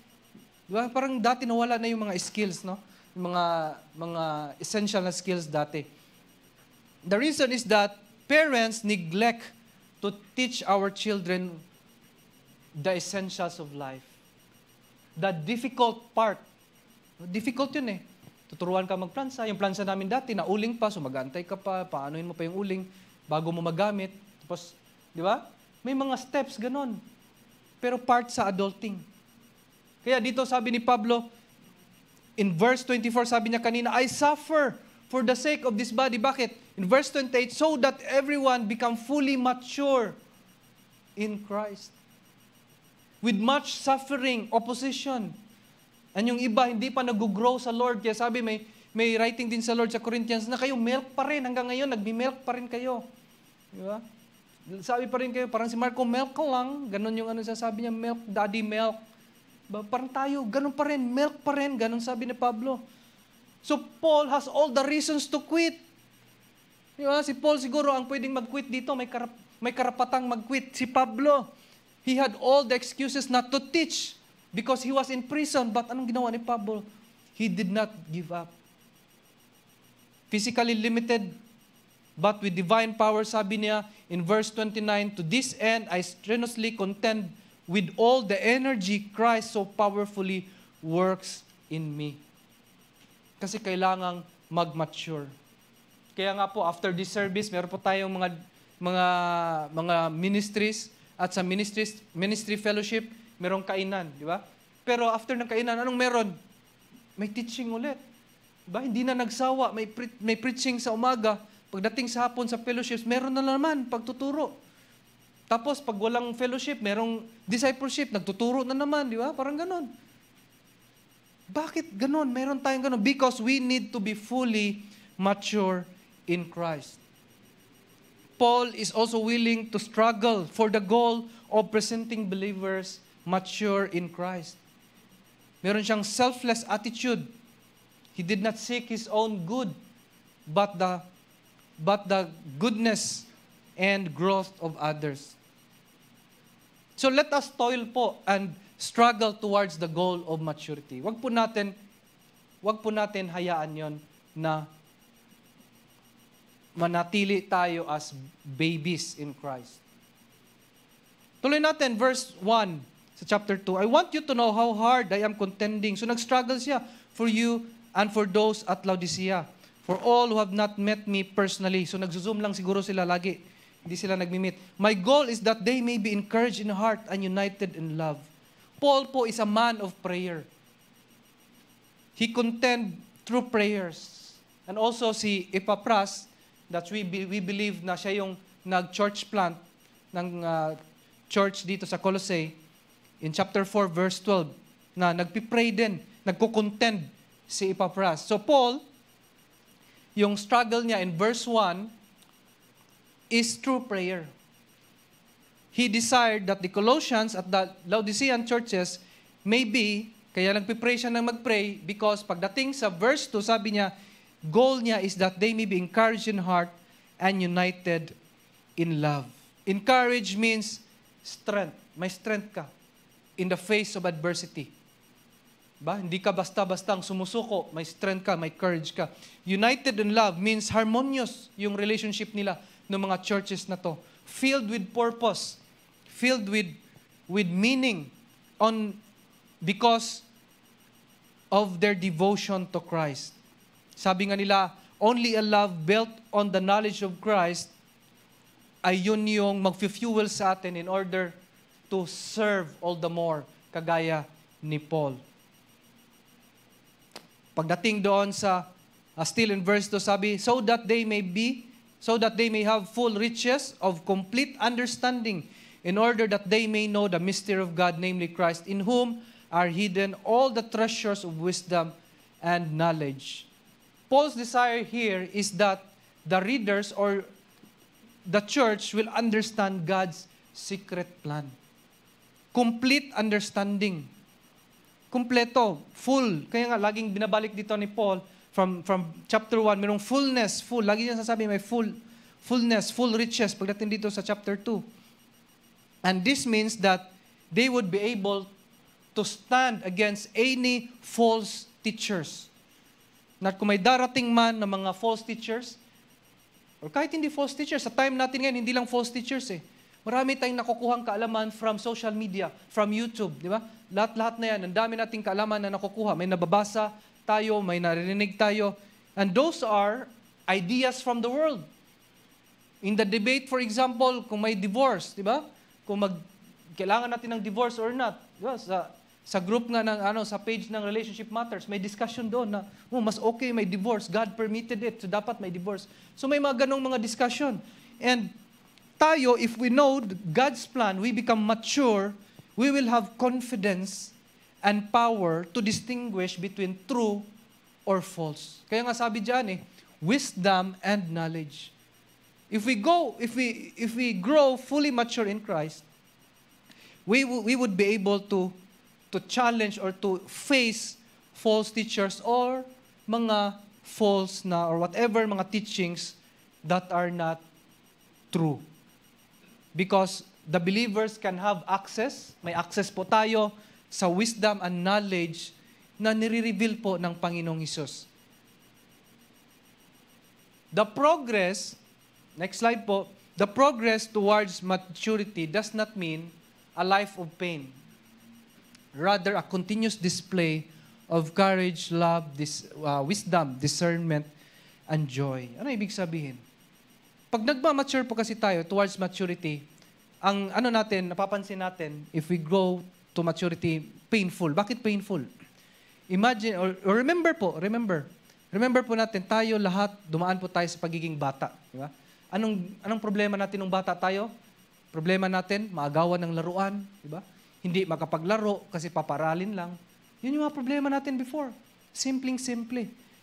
Diba? Parang dati nawala na yung mga skills, no? Yung mga essential na skills dati. The reason is that parents neglect to teach our children the essentials of life. The difficult part. Difficult yun eh. Tuturuan ka magplansa. Yung plansa namin dati, na uling pa, so mag-antay ka pa, paanoin mo pa yung uling bago mo magamit. Tapos, di ba? May mga steps ganon. Pero part sa adulting. Kaya dito sabi ni Pablo, in verse 24, sabi niya kanina, I suffer for the sake of this body. Bakit? In verse 28, so that everyone become fully mature in Christ. With much suffering, opposition. And yung iba, hindi pa nag-grow sa Lord. Kaya sabi, may writing din sa Lord sa Corinthians na kayo milk pa rin. Hanggang ngayon, nagmi-milk pa rin kayo. Di ba? Sabi pa rin kayo, parang si Marco, milk ka lang. Ganon yung sasabi niya, milk, daddy milk. Parang tayo, ganon pa rin, milk pa rin. Ganon sabi ni Pablo. So Paul has all the reasons to quit. Diba? Si Paul siguro ang pwedeng mag-quit dito, may karapatang mag-quit. Si Pablo, he had all the excuses not to teach because he was in prison. But anong ginawa ni Pablo? He did not give up. Physically limited, but with divine power, sabi niya in verse 29, to this end I strenuously contend with all the energy Christ so powerfully works in me. Kasi kailangang mag-mature. Kaya nga po, after this service, meron po tayong mga ministries, at sa ministry fellowship, merong kainan, di ba? Pero after ng kainan, anong meron? May teaching ulit. Diba? Hindi na nagsawa, may preaching sa umaga. Pagdating sa hapon sa fellowships, meron na naman pagtuturo. Tapos pag walang fellowship, merong discipleship, nagtuturo na naman, di ba? Parang ganon. Bakit ganon? Meron tayong ganon. Because we need to be fully mature in Christ. Paul is also willing to struggle for the goal of presenting believers mature in Christ. Meron siyang selfless attitude. He did not seek his own good, but the goodness and growth of others. So let us toil po and struggle towards the goal of maturity. Wag po natin hayaan yon na manatili tayo as babies in Christ. Tuloy natin, verse 1 sa chapter 2. I want you to know how hard I am contending. So nag-struggle siya for you and for those at Laodicea. For all who have not met me personally. So nagzo-zoom lang siguro sila lagi. Hindi sila nagmi-meet. My goal is that they may be encouraged in heart and united in love. Paul po is a man of prayer. He contend through prayers. And also si Epaphras, that we believe na siya yung nag-church plant ng church dito sa Colossae, in chapter 4, verse 12, na nagpipray din, nagko-contend si Epaphras. So Paul, yung struggle niya in verse 1 is through prayer. He desired that the Colossians at the Laodicean churches may be, kaya nagpipray siya ng magpray, because pagdating sa verse 2, sabi niya, goal niya is that they may be encouraged in heart and united in love. Encourage means strength. May strength ka in the face of adversity. Ba? Hindi ka basta-bastang sumusuko. May strength ka, may courage ka. United in love means harmonious yung relationship nila ng mga churches na to. Filled with purpose. Filled with meaning because of their devotion to Christ. Sabi nga nila, only a love built on the knowledge of Christ ay yun yung mag-fuel sa atin in order to serve all the more, kagaya ni Paul. Pagdating doon sa, still in verse 2, sabi, so that they may have full riches of complete understanding, in order that they may know the mystery of God, namely Christ, in whom are hidden all the treasures of wisdom and knowledge. Paul's desire here is that the readers or the church will understand God's secret plan. Complete understanding. Kompleto, full. Kaya nga, laging binabalik dito ni Paul from chapter 1, mayroong fullness, full. Lagi niya sasabi, may fullness, full riches pagdating dito sa chapter 2. And this means that they would be able to stand against any false teachers. Na kung may darating man na mga false teachers, or kahit hindi false teachers, sa time natin ngayon, hindi lang false teachers eh. Marami tayong nakukuhang kaalaman from social media, from YouTube, di ba? Lahat-lahat na yan, ang dami nating kaalaman na nakukuha. May nababasa tayo, may narinig tayo. And those are ideas from the world. In the debate, for example, kung may divorce, di ba? Kung kailangan natin ng divorce or not. Di ba? Sa group nga ng sa page ng Relationship Matters, may discussion doon na mas okay may divorce, God permitted it, so dapat may divorce. So may mga ganong mga discussion. And tayo, if we know God's plan, we become mature, we will have confidence and power to distinguish between true or false. Kaya nga sabi diyan wisdom and knowledge. If we grow fully mature in Christ, we would be able to challenge or to face false teachers or mga false na or whatever mga teachings that are not true. Because the believers can have access, may access po tayo sa wisdom and knowledge na nire-reveal po ng Panginoong Hesus. The progress, next slide po, the progress towards maturity does not mean a life of pain. Rather, a continuous display of courage, love, wisdom, discernment, and joy. Ano ibig sabihin? Pag nagmamature po kasi tayo towards maturity, ang napapansin natin, if we grow to maturity, painful. Bakit painful? Imagine, or remember po natin, tayo lahat, dumaan po tayo sa pagiging bata. Di ba? Anong problema natin nung bata tayo? Problema natin, maagawan ng laruan. Di ba? Hindi makapaglaro kasi paparalin lang. Yun yung mga problema natin before. Simple.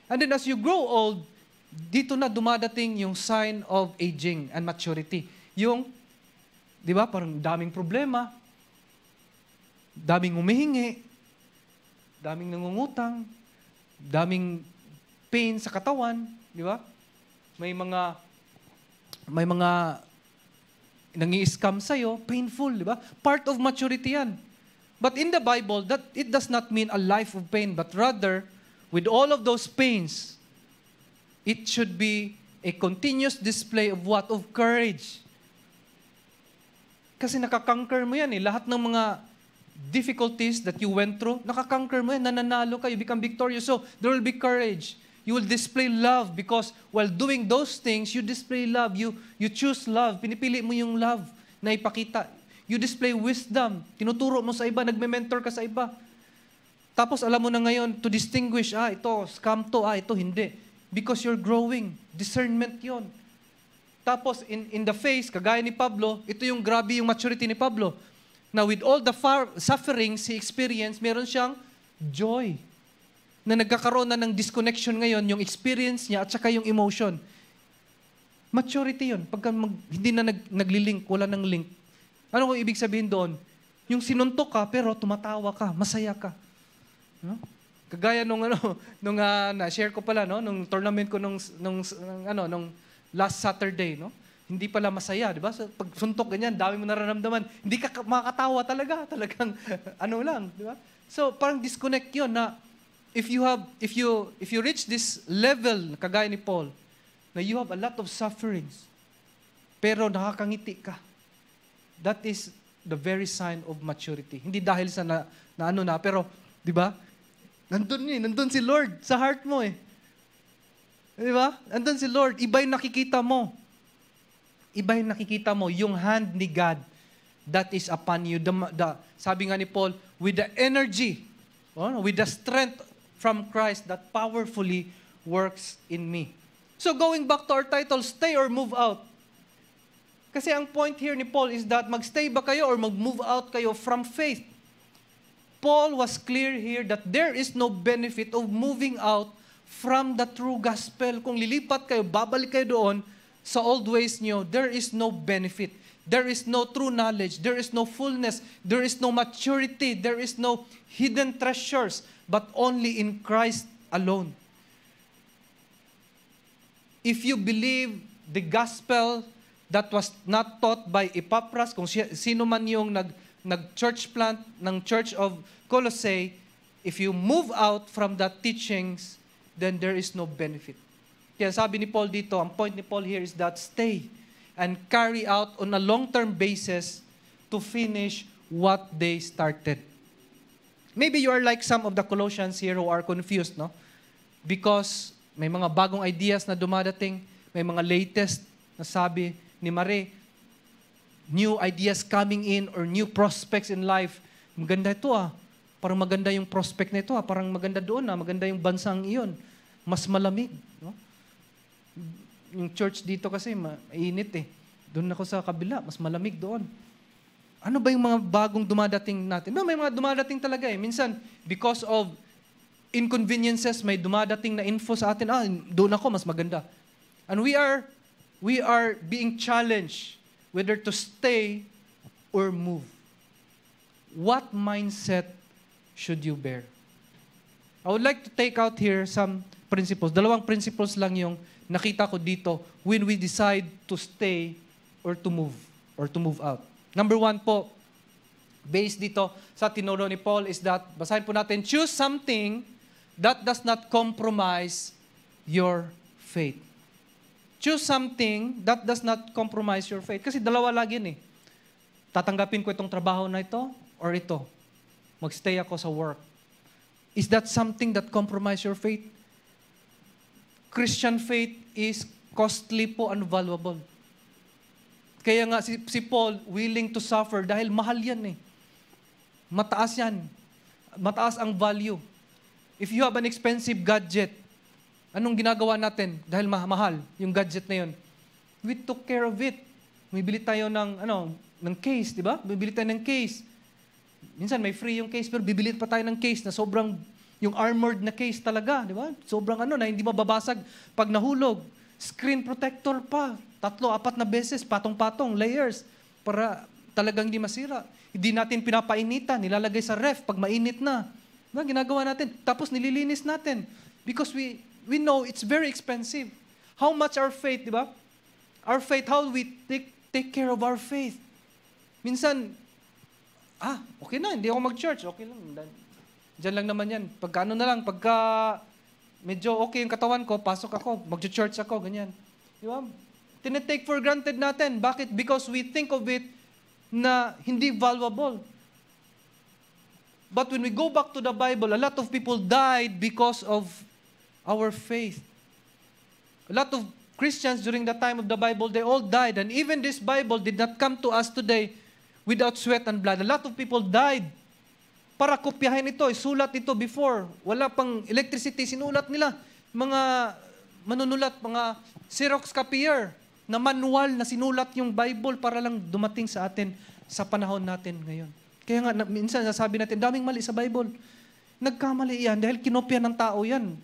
And then as you grow old, dito na dumadating yung sign of aging and maturity. Yung, di ba, parang daming problema, daming humihingi, daming nangungutang, daming pain sa katawan, di ba? May mga nangi-scam sa'yo, painful, di ba? Part of maturity yan. But in the Bible, that it does not mean a life of pain, but rather, with all of those pains, it should be a continuous display of what? Of courage. Kasi nakakonquer mo yan eh. Lahat ng mga difficulties that you went through, nakakonquer mo yan, nananalo ka, you become victorious. So, there will be courage. You will display love because while doing those things, you display love. You choose love. Pinipili mo yung love na ipakita. You display wisdom. Tinuturo mo sa iba, nagme-mentor ka sa iba. Tapos alam mo na ngayon to distinguish, ito, scam to, ito, hindi. Because you're growing. Discernment yon. Tapos in the face, kagaya ni Pablo, ito yung grabe yung maturity ni Pablo. Now with all the sufferings he experienced, meron siyang joy. Na nagkakaroon na ng disconnection ngayon, yung experience niya at saka yung emotion. Maturity yun. Pagka hindi na naglilink, wala nang link. Ano kung ibig sabihin doon? Yung sinuntok ka, pero tumatawa ka, masaya ka. No? Kagaya nung na-share ko pala, no, nung tournament ko nung last Saturday, no? Hindi pala masaya, di ba? So, pag suntok ganyan, dami mo nararamdaman. Hindi ka makakatawa talaga, talagang lang, di ba? So, parang disconnect 'yon na if you reach this level kagaya ni Paul, na you have a lot of sufferings, pero nakakangiti ka. That is the very sign of maturity. Hindi dahil sa pero, di ba? Nandun si Lord sa heart mo eh. Di ba? Nandun si Lord. Iba yung nakikita mo. Iba yung nakikita mo. Yung hand ni God that is upon you. Sabi nga ni Paul, with the energy, with the strength from Christ that powerfully works in me. So going back to our title, stay or move out. Kasi ang point here ni Paul is that magstay ba kayo or mag-move out kayo from faith? Paul was clear here that there is no benefit of moving out from the true gospel. Kung lilipat kayo, babalik kayo doon sa old ways niyo, there is no benefit. There is no true knowledge. There is no fullness. There is no maturity. There is no hidden treasures, but only in Christ alone. If you believe the gospel that was not taught by Epaphras, kung sino man yung nag-church plant ng Church of Colossae, if you move out from that teachings, then there is no benefit. Kaya sabi ni Paul dito, ang point ni Paul here is that stay and carry out on a long-term basis to finish what they started. Maybe you are like some of the Colossians here who are confused, no? Because may mga bagong ideas na dumadating, may mga latest na sabi ni Mare, new ideas coming in or new prospects in life. Maganda ito Parang maganda yung prospect na ito Parang maganda doon maganda yung bansang iyon. Mas malamig. No? Yung church dito kasi mainit Doon ako sa kabila, mas malamig doon. Ano ba yung mga bagong dumadating natin? May mga dumadating talaga Minsan, because of inconveniences, may dumadating na info sa atin, doon ako, mas maganda. And we are being challenged whether to stay or move. What mindset should you bear? I would like to take out here some principles. 2 principles lang yung nakita ko dito when we decide to stay or to move out. Number 1 po, based dito sa tinuro ni Paul is that, basahin po natin, choose something that does not compromise your faith. Choose something that does not compromise your faith. Kasi dalawa lagi Tatanggapin ko itong trabaho na ito or ito. Magstay ako sa work. Is that something that compromise your faith? Christian faith is costly po and valuable. Kaya nga si Paul willing to suffer dahil mahal yan Mataas yan. Mataas ang value. If you have an expensive gadget, anong ginagawa natin? Dahil mahal yung gadget na yun. We took care of it. Bibili tayo ng case, di ba? Bibili tayo ng case. Minsan may free yung case, pero bibili pa tayo ng case na sobrang, yung armored na case talaga, di ba? Sobrang na hindi mababasag pag nahulog. Screen protector pa. 3-4 na beses, patong-patong, layers, para talagang hindi masira. Hindi natin pinapainitan, nilalagay sa ref pag mainit na. Diba? Ginagawa natin. Tapos nililinis natin. Because we know it's very expensive. How much our faith, di ba? Our faith, how we take care of our faith. Minsan, Okay na, hindi ako mag-church. Okay lang. Diyan lang naman yan. Pagka ano na lang, pagka medyo okay yung katawan ko, pasok ako, mag-church ako, ganyan. Di ba? Tinitake for granted natin. Bakit? Because we think of it na hindi valuable. But when we go back to the Bible, a lot of people died because of our faith. A lot of Christians during the time of the Bible, they all died. And even this Bible did not come to us today without sweat and blood. A lot of people died para kopyahin ito, isulat ito before. Wala pang electricity, sinulat nila. Mga manunulat, mga Xerox copier na manual na sinulat yung Bible para lang dumating sa atin sa panahon natin ngayon. Kaya nga, minsan nasabi natin, daming mali sa Bible. Nagkamali yan dahil kinopya ng tao yan.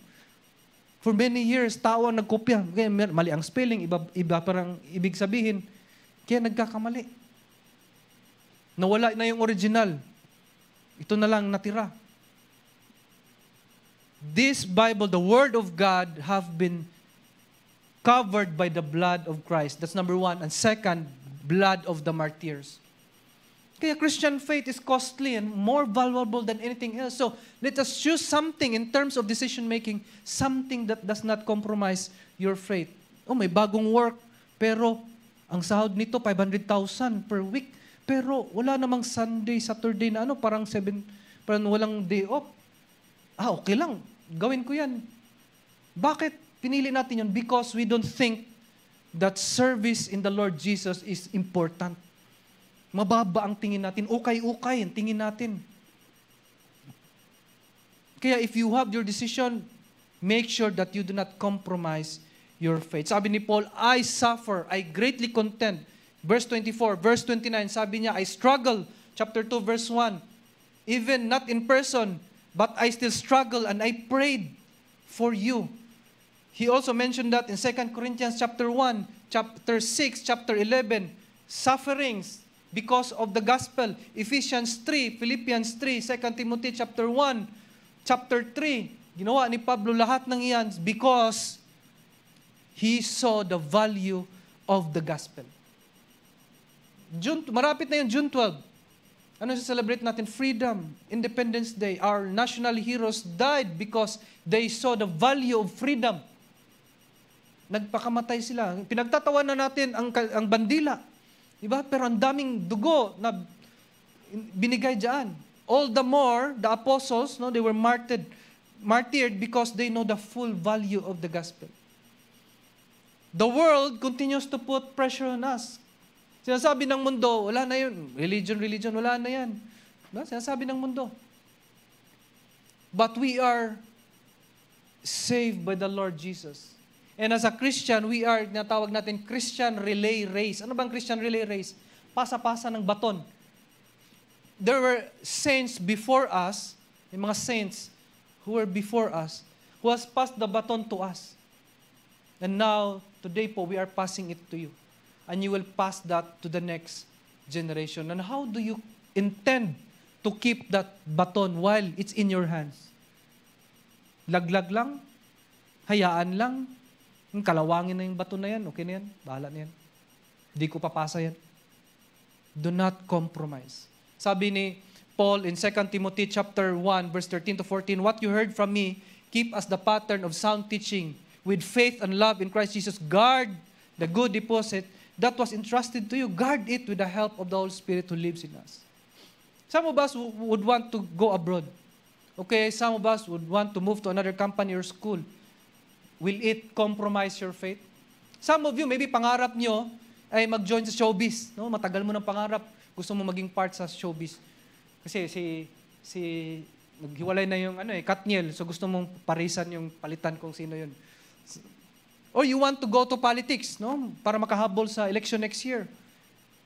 For many years, tao ang nagkopya. Kaya mali ang spelling, iba parang ibig sabihin. Kaya nagkakamali. Nawala na yung original. Ito na lang natira. This Bible, the Word of God, have been covered by the blood of Christ. That's number one. And second, blood of the martyrs. Kaya Christian faith is costly and more valuable than anything else. So, let us choose something in terms of decision making, something that does not compromise your faith. May bagong work, pero ang sahod nito 500,000 per week. Pero wala namang Sunday, Saturday na parang walang day off. Okay lang, gawin ko yan. Bakit pinili natin yan? Because we don't think that service in the Lord Jesus is important. Mababa ang tingin natin. Ukay-ukay ang tingin natin. Kaya if you have your decision, make sure that you do not compromise your faith. Sabi ni Paul, I suffer, I greatly contend. Verse 24, verse 29, sabi niya, I struggle. Chapter 2, verse 1. Even not in person, but I still struggle and I prayed for you. He also mentioned that in 2 Corinthians chapter 1, chapter 6, chapter 11, sufferings because of the gospel. Ephesians 3, Philippians 3, 2 Timothy chapter 1, chapter 3. Ginawa ni Pablo lahat ng iyan because he saw the value of the gospel. Marapit na yun, June 12. Ano celebrate natin? Freedom, Independence Day. Our national heroes died because they saw the value of freedom. Nagpakamatay sila. Pinagtatawanan natin ang bandila. Diba? Pero ang daming dugo na binigay dyan. All the more, the apostles, they were martyred because they know the full value of the gospel. The world continues to put pressure on us. Sinasabi ng mundo, wala na yun. Religion, wala na yan. Sinasabi ng mundo. But we are saved by the Lord Jesus. And as a Christian, we are, natawag natin, Christian relay race. Ano bang Christian relay race? Pasa-pasa ng baton. There were saints before us, yung mga saints who were before us, who has passed the baton to us. And now, today po, we are passing it to you. And you will pass that to the next generation. And how do you intend to keep that baton while it's in your hands? Laglag lang? Hayaan lang? Kalawangin na yung baton na yan, okay na yan? Bahala na yan. Di ko papasa yan. Do not compromise. Sabi ni Paul in 2 Timothy chapter 1, verse 13 to 14, what you heard from me, keep as the pattern of sound teaching, with faith and love in Christ Jesus. Guard the good deposit that was entrusted to you. Guard it with the help of the Holy Spirit who lives in us. Some of us would want to go abroad. Okay, some of us would want to move to another company or school. Will it compromise your faith? Some of you, maybe pangarap nyo ay mag-join sa showbiz. No? Matagal mo ng pangarap. Gusto mo maging part sa showbiz. Kasi naghiwalay na yung Katniel. So gusto mong parisan yung palitan kung sino yun. Or you want to go to politics, no? Para makahabol sa election next year.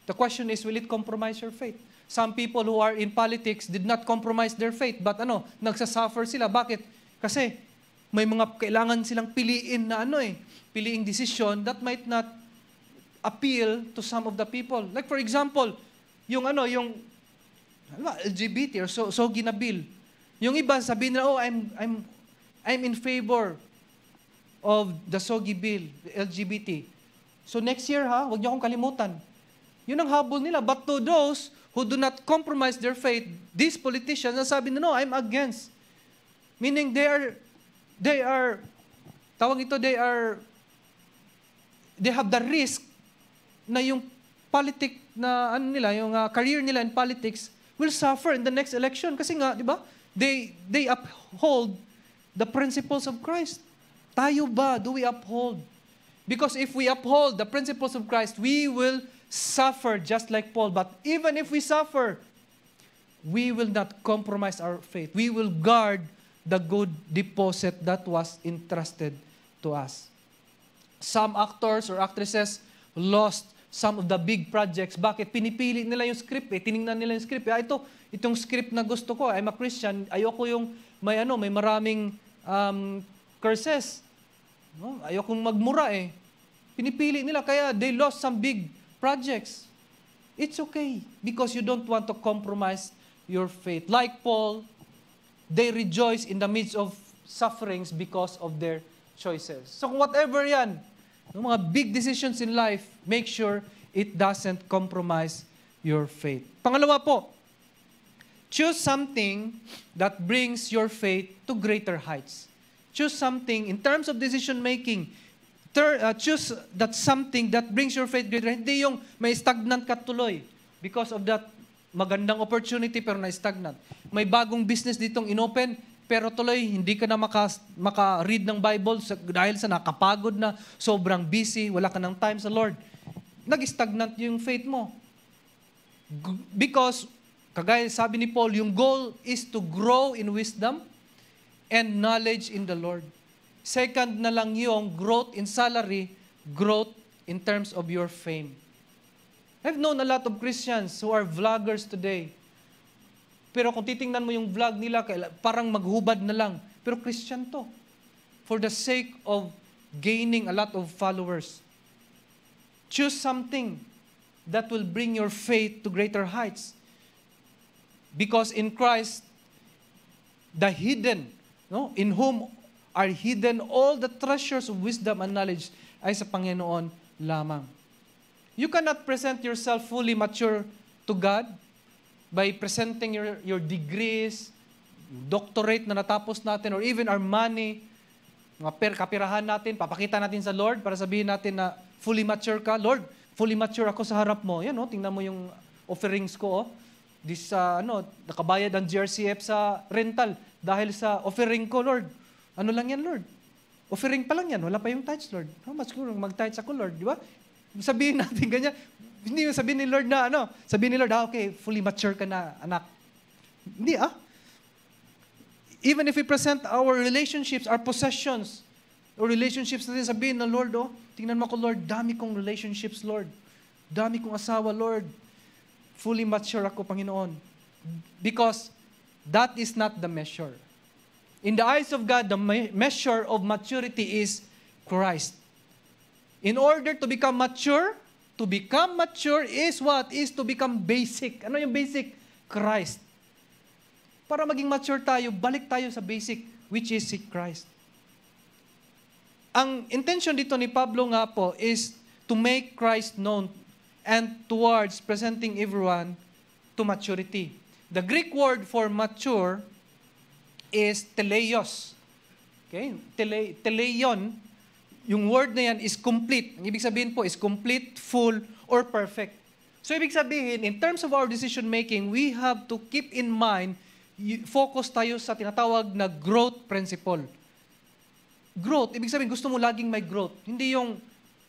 The question is, will it compromise your faith? Some people who are in politics did not compromise their faith, but nagsasuffer sila. Bakit? Kasi may mga kailangan silang piliin na piliing decision that might not appeal to some of the people. Like for example, yung LGBT or SOGI na bill. Yung iba sabihin nila, I'm in favor of the SOGI bill, the LGBT. So next year, huwag niyo akong kalimutan. Yun ang habol nila. But to those who do not compromise their faith, these politicians, sabi na, no, I'm against. Meaning they have the risk na yung career nila in politics will suffer in the next election. Kasi nga, di ba, they uphold the principles of Christ. Tayo ba, do we uphold? Because if we uphold the principles of Christ, we will suffer just like Paul. But even if we suffer, we will not compromise our faith. We will guard the good deposit that was entrusted to us. Some actors or actresses lost some of the big projects. Bakit? Pinipili nila yung script tiningnan nila yung script. Itong script na gusto ko, I'm a Christian, ayoko yung may maraming curses. No? Ayokong magmura Pinipili nila, kaya they lost some big projects. It's okay because you don't want to compromise your faith. Like Paul, they rejoice in the midst of sufferings because of their choices. So whatever yan, yung mga big decisions in life, make sure it doesn't compromise your faith. Pangalawa po, choose something that brings your faith to greater heights. Choose something in terms of decision making. Choose that something that brings your faith greater. Hindi yung may stagnant ka tuloy because of that magandang opportunity pero na-stagnant. May bagong business ditong inopen pero tuloy hindi ka na maka-read ng Bible dahil sa nakapagod na, sobrang busy, wala ka ng time sa Lord. Nag-stagnant yung faith mo. Because, kagaya sabi ni Paul, yung goal is to grow in wisdom and knowledge in the Lord. Second na lang yung growth in salary, growth in terms of your fame. I've known a lot of Christians who are vloggers today. Pero kung titingnan mo yung vlog nila, parang maghubad na lang. Pero Christian to. For the sake of gaining a lot of followers. Choose something that will bring your faith to greater heights. Because in Christ, the hidden, in whom are hidden all the treasures of wisdom and knowledge ay sa Panginoon lamang. You cannot present yourself fully mature to God by presenting your degrees, doctorate na natapos natin, or even our money, mga kapirahan natin, papakita natin sa Lord para sabihin natin na fully mature ka. Lord, fully mature ako sa harap mo. Yan, tingnan mo yung offerings ko. Nakabayad ang GRCF sa rental dahil sa offering ko, Lord. Ano lang yan, Lord? Offering pa lang yan. Wala pa yung tithes, Lord. Mas kurang mag-tithes ako, Lord. Di ba? Sabihin natin ganyan. Hindi yung sabihin ni Lord na sabihin ni Lord, okay, fully mature ka na, anak. Hindi, Even if we present our relationships, our possessions, or relationships natin, sabihin na, Lord, tingnan mo ko, Lord, dami kong relationships, Lord. Dami kong asawa, Lord. Fully mature ako, Panginoon. Because that is not the measure. In the eyes of God, the measure of maturity is Christ. In order to become mature is what? Is to become basic. Ano yung basic? Christ. Para maging mature tayo, balik tayo sa basic, which is si Christ. Ang intention dito ni Pablo nga po is to make Christ known and towards presenting everyone to maturity. The Greek word for mature is teleios. Okay? Teleion, yung word na yan is complete. Ang ibig sabihin po is complete, full, or perfect. So ibig sabihin, in terms of our decision making, we have to keep in mind, focus tayo sa tinatawag na growth principle. Growth, ibig sabihin, gusto mo laging may growth. Hindi yung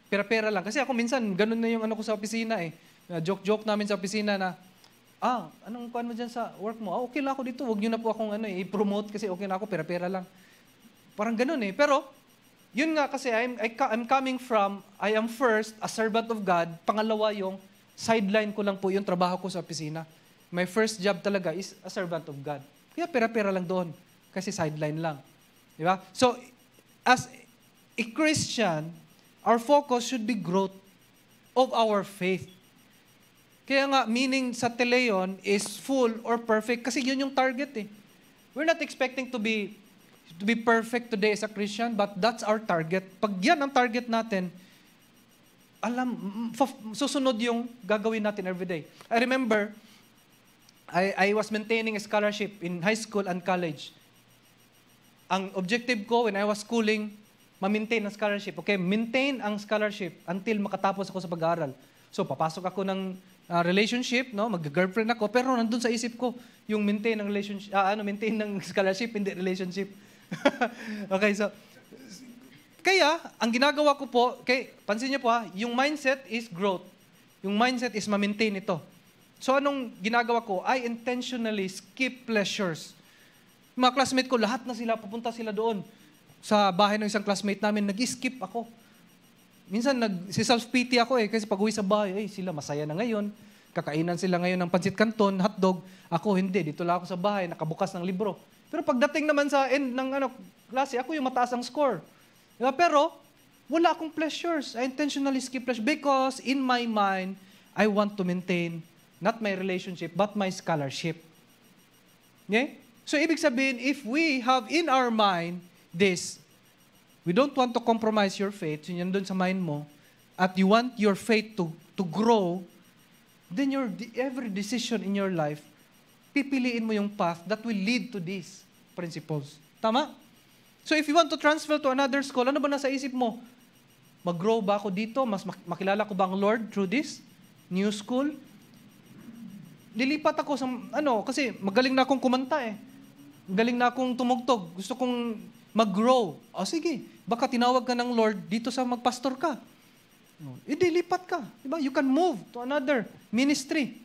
pera-pera lang. Kasi ako minsan, ganun na yung ko sa opisina Joke-joke namin sa opisina na, anong kuhan mo dyan sa work mo? Okay lang ako dito, huwag nyo na po akong i-promote kasi okay na ako, pera-pera lang. Parang ganun Pero, yun nga kasi, I'm coming from, I am first, a servant of God. Pangalawa yung, sideline ko lang po yung trabaho ko sa opisina. My first job talaga is a servant of God. Kaya pera-pera lang doon, kasi sideline lang. Di ba? So, as a Christian, our focus should be growth of our faith. Kaya nga, meaning sa teleon is full or perfect kasi yun yung target We're not expecting to be perfect today as a Christian, but that's our target. Pag yan ang target natin, susunod yung gagawin natin every day. I remember, I was maintaining a scholarship in high school and college. Ang objective ko when I was schooling, ma-maintain ang scholarship. Okay, maintain ang scholarship until makatapos ako sa pag-aaral. So, papasok ako ng relationship, no? Mag-girlfriend ako, pero nandun sa isip ko, yung maintain ng relationship, maintain ng scholarship, hindi relationship. Okay, so, kaya, ang ginagawa ko po, pansin niyo po yung mindset is growth. Yung mindset is ma-maintain ito. So, anong ginagawa ko? I intentionally skip pleasures. Mga classmate ko, lahat na sila, pupunta sila doon. Sa bahay ng isang classmate namin, nag-skip ako. Minsan, si-self-pity ako kasi pag uwi sa bahay, sila masaya na ngayon. Kakainan sila ngayon ng pancit canton, hotdog. Ako, hindi. Dito lang ako sa bahay, nakabukas ng libro. Pero pagdating naman sa end ng klase, ako yung mataas ang score. Diba? Pero, wala akong pleasures. I intentionally skip pleasures because in my mind, I want to maintain not my relationship, but my scholarship. Okay? So, ibig sabihin, if we have in our mind this, we don't want to compromise your faith, yun doon sa mind mo, at you want your faith to grow, then every decision in your life, pipiliin mo yung path that will lead to these principles. Tama? So if you want to transfer to another school, ano ba nasa isip mo? Mag-grow ba ako dito? Mas makilala ko ba ang Lord through this new school? Lilipat ako sa, kasi magaling na akong kumanta Magaling na akong tumugtog. Gusto kong mag-grow. O sige, baka tinawag ka ng Lord dito sa magpastor ka. Dilipat ka. Diba? You can move to another ministry.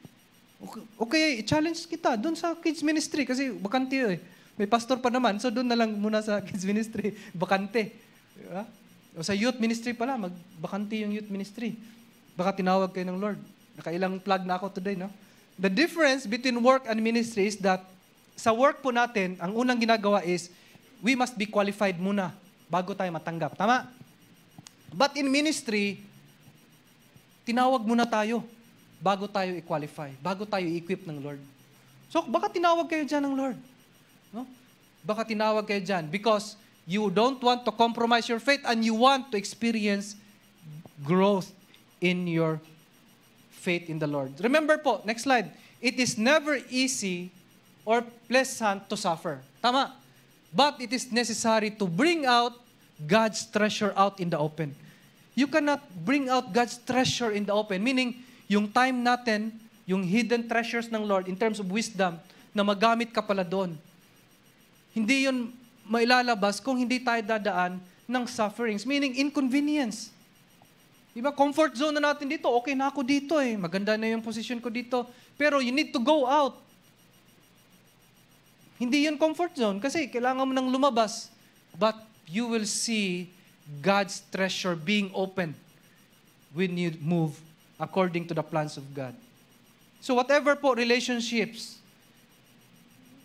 Okay, i-challenge kita doon sa kids ministry kasi bakante May pastor pa naman, so doon na lang muna sa kids ministry. Bakante. Diba? O sa youth ministry pala, bakante yung youth ministry. Baka tinawag kayo ng Lord. Nakailang plug na ako today, no? The difference between work and ministry is that sa work po natin, ang unang ginagawa is we must be qualified muna bago tayo matanggap. Tama? But in ministry, tinawag muna tayo bago tayo i-qualify, bago tayo i-equip ng Lord. So, baka tinawag kayo dyan ng Lord. No? Baka tinawag kayo dyan because you don't want to compromise your faith and you want to experience growth in your faith in the Lord. Remember po, next slide, it is never easy or pleasant to suffer. Tama? But it is necessary to bring out God's treasure out in the open. You cannot bring out God's treasure in the open. Meaning, yung time natin, yung hidden treasures ng Lord in terms of wisdom, na magamit ka pala doon. Hindi yun mailalabas kung hindi tayo dadaan ng sufferings. Meaning, inconvenience. Diba? Comfort zone na natin dito. Okay na ako dito Maganda na yung position ko dito. Pero you need to go out. Hindi yun comfort zone kasi kailangan mo nang lumabas. But you will see God's treasure being open when you move according to the plans of God. So whatever po relationships,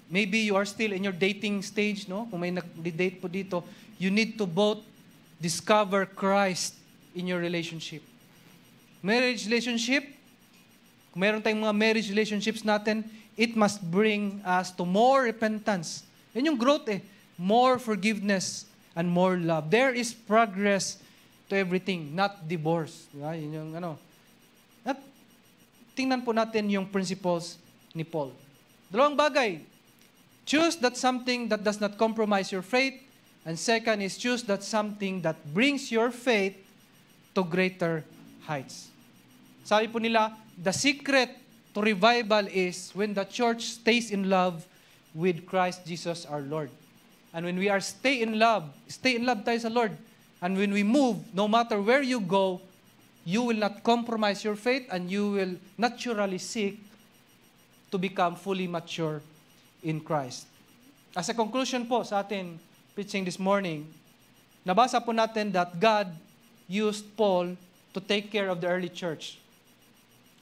maybe you are still in your dating stage, no? Kung may nag-date po dito, you need to both discover Christ in your relationship. Marriage relationship, kung meron tayong mga marriage relationships natin, it must bring us to more repentance. Yan yung growth More forgiveness and more love. There is progress to everything, not divorce. Diba? Yun yung At tingnan po natin yung principles ni Paul. Dalawang bagay. Choose that something that does not compromise your faith. And second is choose that something that brings your faith to greater heights. Sabi po nila, the secret to revival is when the church stays in love with Christ Jesus our Lord. And when we are stay in love tayo sa Lord. And when we move, no matter where you go, you will not compromise your faith and you will naturally seek to become fully mature in Christ. As a conclusion po sa atin preaching this morning, nabasa po natin that God used Paul to take care of the early church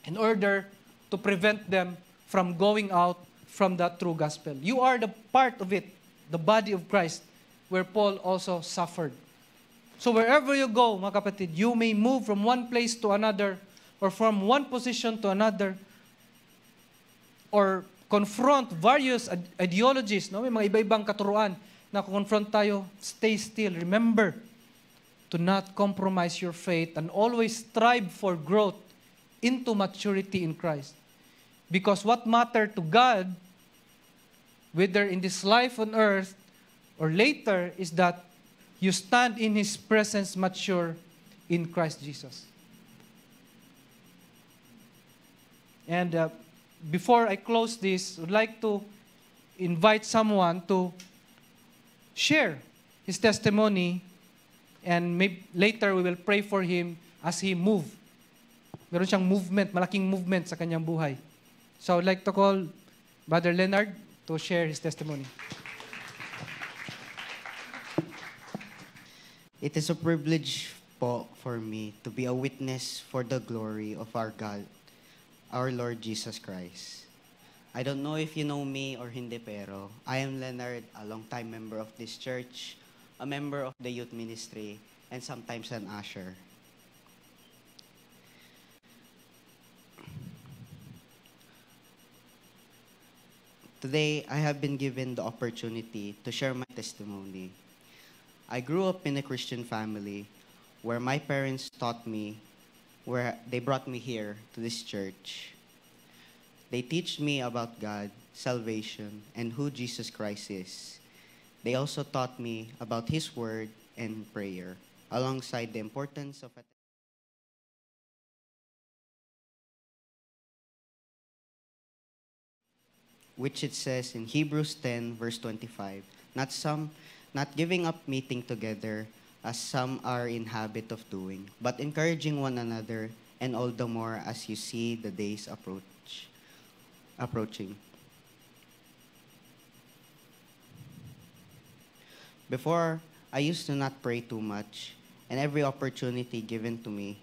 in order to prevent them from going out from the true gospel. You are the part of it, the body of Christ, where Paul also suffered. So wherever you go, mga kapatid, you may move from one place to another or from one position to another or confront various ideologies. No? May mga iba-ibang katuruan na confront tayo. Stay still. Remember, to not compromise your faith and always strive for growth into maturity in Christ. Because what matters to God, whether in this life on earth or later, is that you stand in His presence mature in Christ Jesus. And before I close this, I would like to invite someone to share his testimony, and maybe later we will pray for him as he move. Meron siyang movement, malaking movement sa kanyang buhay. So I would like to call Brother Leonard to share his testimony. It is a privilege po for me to be a witness for the glory of our God, our Lord Jesus Christ. I don't know if you know me or hindi, pero I am Leonard, a long-time member of this church, a member of the youth ministry, and sometimes an usher. Today, I have been given the opportunity to share my testimony. I grew up in a Christian family where my parents taught me, where they brought me here to this church. They teach me about God, salvation, and who Jesus Christ is. They also taught me about His Word and prayer, alongside the importance of which it says in Hebrews 10, verse 25, not giving up meeting together, as some are in habit of doing, but encouraging one another, and all the more as you see the days approaching. Before, I used to not pray too much, and every opportunity given to me,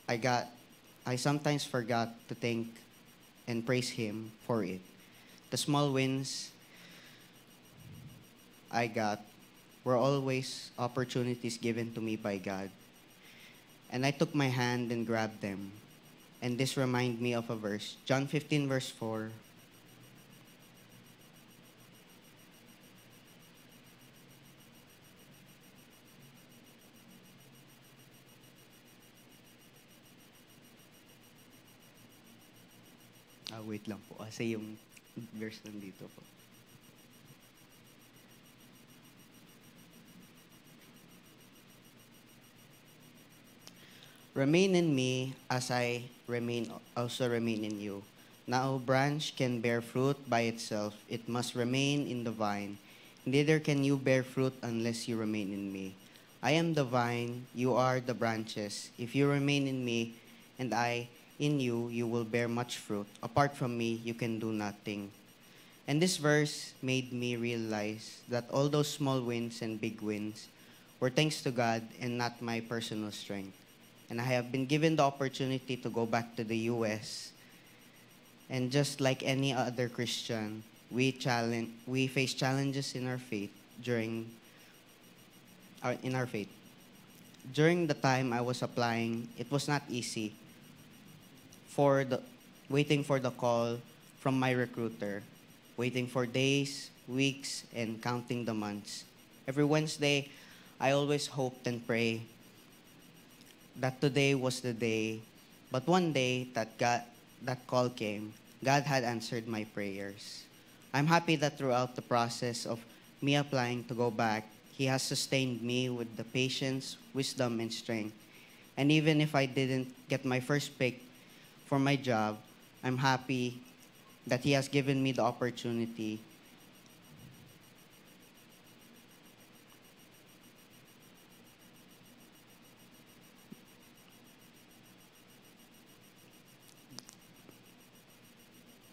I sometimes forgot to thank and praise Him for it. The small wins I got were always opportunities given to me by God. And I took my hand and grabbed them. And this reminded me of a verse, John 15, verse 4. Wait lang po, kasi yung verse nandito po. Remain in me as I also remain in you. Now a branch can bear fruit by itself. It must remain in the vine. Neither can you bear fruit unless you remain in me. I am the vine, you are the branches. If you remain in me and I in you, you will bear much fruit. Apart from me, you can do nothing. And this verse made me realize that all those small wins and big wins were thanks to God and not my personal strength. And I have been given the opportunity to go back to the U.S. And just like any other Christian, we face challenges in our faith During the time I was applying, it was not easy. Waiting for the call from my recruiter, waiting for days, weeks, and counting the months. Every Wednesday, I always hoped and prayed that today was the day. But one day that call came, God had answered my prayers. I'm happy that throughout the process of me applying to go back, He has sustained me with the patience, wisdom, and strength. And even if I didn't get my first pick for my job, I'm happy that He has given me the opportunity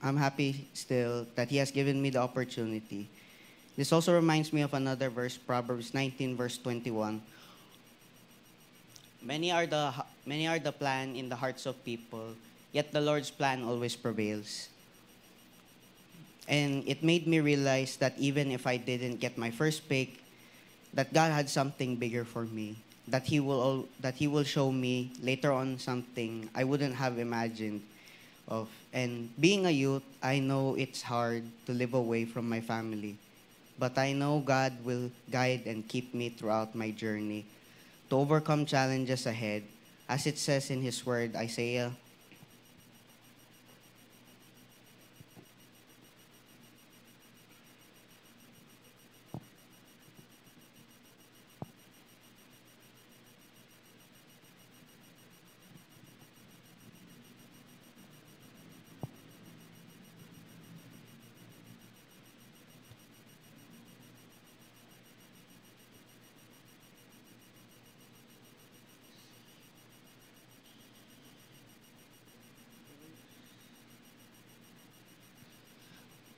I'm happy still that He has given me the opportunity. This also reminds me of another verse, Proverbs 19, verse 21. Many are the plan in the hearts of people, yet the Lord's plan always prevails. And it made me realize that even if I didn't get my first pick, that God had something bigger for me. That He will show me later on something I wouldn't have imagined of. And being a youth, I know it's hard to live away from my family. but I know God will guide and keep me throughout my journey to overcome challenges ahead. As it says in His Word, Isaiah,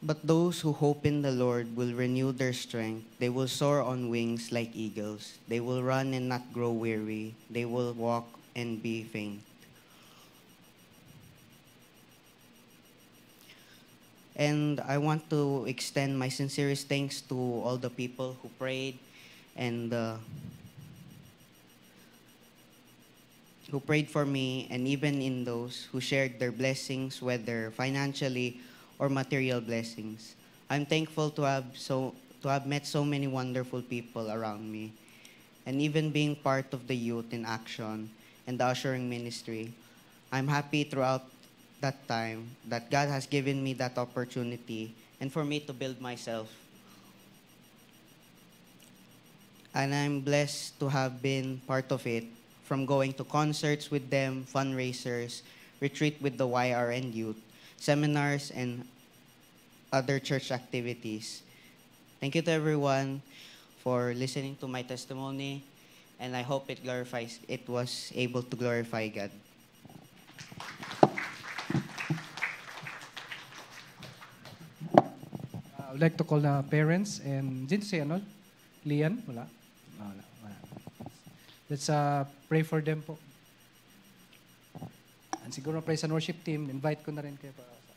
but those who hope in the Lord will renew their strength. They will soar on wings like eagles. They will run and not grow weary. They will walk and be faint. And I want to extend my sincerest thanks to all the people who prayed and who prayed for me, and even in those who shared their blessings, whether financially or material blessings. I'm thankful to have met so many wonderful people around me, and even being part of the Youth in Action and the ushering ministry. I'm happy throughout that time that God has given me that opportunity and for me to build myself. And I'm blessed to have been part of it, from going to concerts with them, fundraisers, retreat with the YRN youth, seminars, and other church activities. Thank you to everyone for listening to my testimony, and I hope it was able to glorify God. I would like to call the parents and didn't say ano? Lian? Wala? Wala. Let's pray for them po. And siguro praise and worship team, invite ko na rin kayo para sa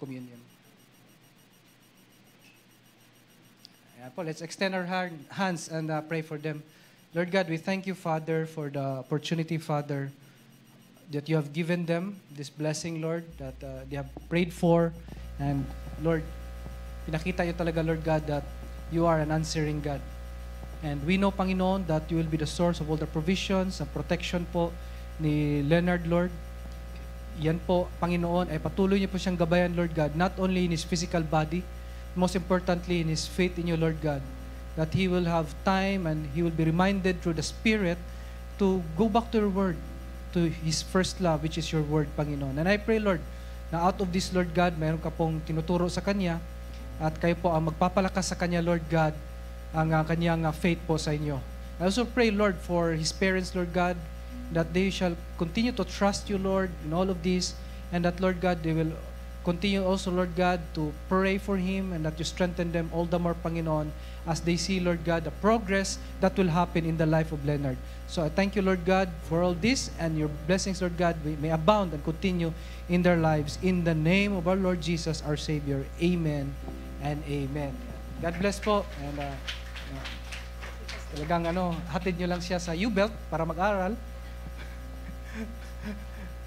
communion. Ayan po, let's extend our hands and pray for them. Lord God, we thank you, Father, for the opportunity, Father, that you have given them this blessing, Lord, that they have prayed for. And Lord, pinakita you talaga, Lord God, that you are an answering God. And we know, Panginoon, that you will be the source of all the provisions and protection po ni Leonard, Lord. Yan po, Panginoon, ay patuloy niyo po siyang gabayan, Lord God, not only in his physical body, most importantly in his faith in you, Lord God, that he will have time and he will be reminded through the Spirit to go back to your word, to his first love, which is your word, Panginoon. And I pray, Lord, na out of this, Lord God, mayroon ka pong tinuturo sa kanya at kayo po ang magpapalakas sa kanya, Lord God, ang kanyang faith po sa inyo. I also pray, Lord, for his parents, Lord God, that they shall continue to trust you, Lord, in all of this, and that, Lord God, they will continue also, Lord God, to pray for him and that you strengthen them all the more, Panginoon, as they see, Lord God, the progress that will happen in the life of Leonard. So I thank you, Lord God, for all this, and your blessings, Lord God, may abound and continue in their lives. In the name of our Lord Jesus, our Savior. Amen and amen. God bless po. And talagang hatid nyo lang siya sa U-Belt para mag-aral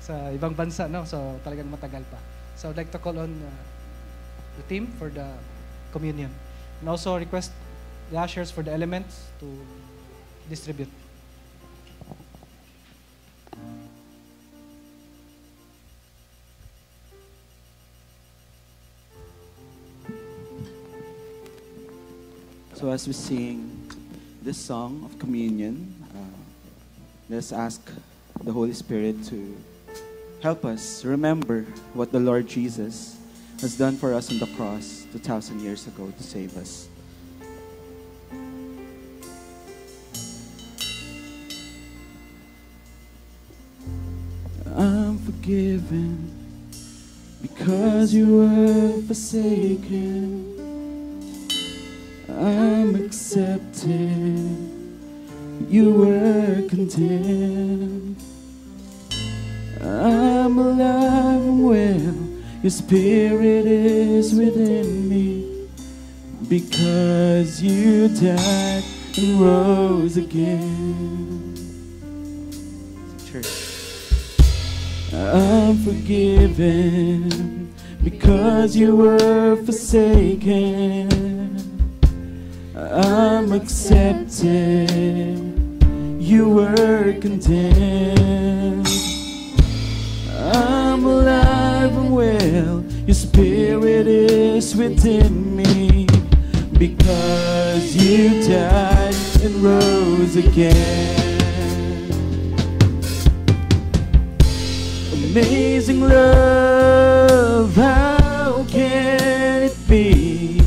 sa ibang bansa, no? So talagang matagal pa. So I'd like to call on the team for the communion. And also request the ushers for the elements to distribute. So as we sing this song of communion, let's ask the Holy Spirit to help us remember what the Lord Jesus has done for us on the cross 2,000 years ago to save us. I'm forgiven because you were forsaken. I'm accepted, you were condemned. I'm alive and well, your spirit is within me. Because you died and rose again. Church. I'm forgiven because you were forsaken. I'm accepted. You were condemned. I'm alive and well. Your spirit is within me. Because you died and rose again. Amazing love, how can it be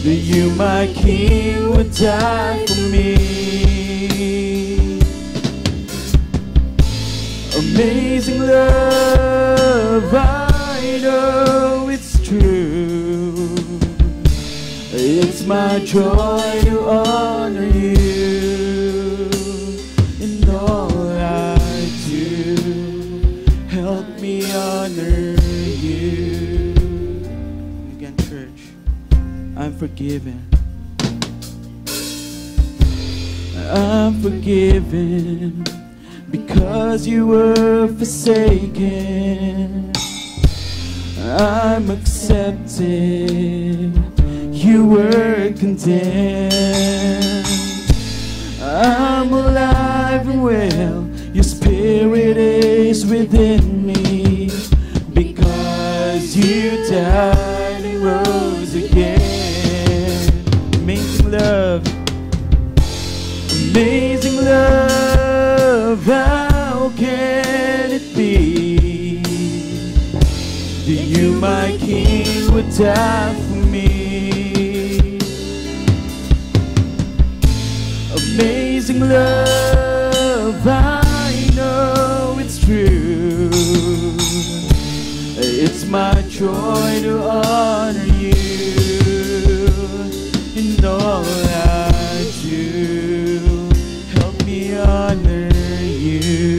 that you, my King, would die for me? Amazing love, I know it's true. It's my joy to honor you in all I do. Help me honor you. Again, church, I'm forgiven. I'm forgiven because you were forsaken. I'm accepted. You were condemned. I'm alive and well. Your spirit is within me. Because you died and rose again. Amazing love. Amazing love. How can it be that you, my King, would die for me? Amazing love, I know it's true. It's my joy to honor you in all I do. Help me honor you.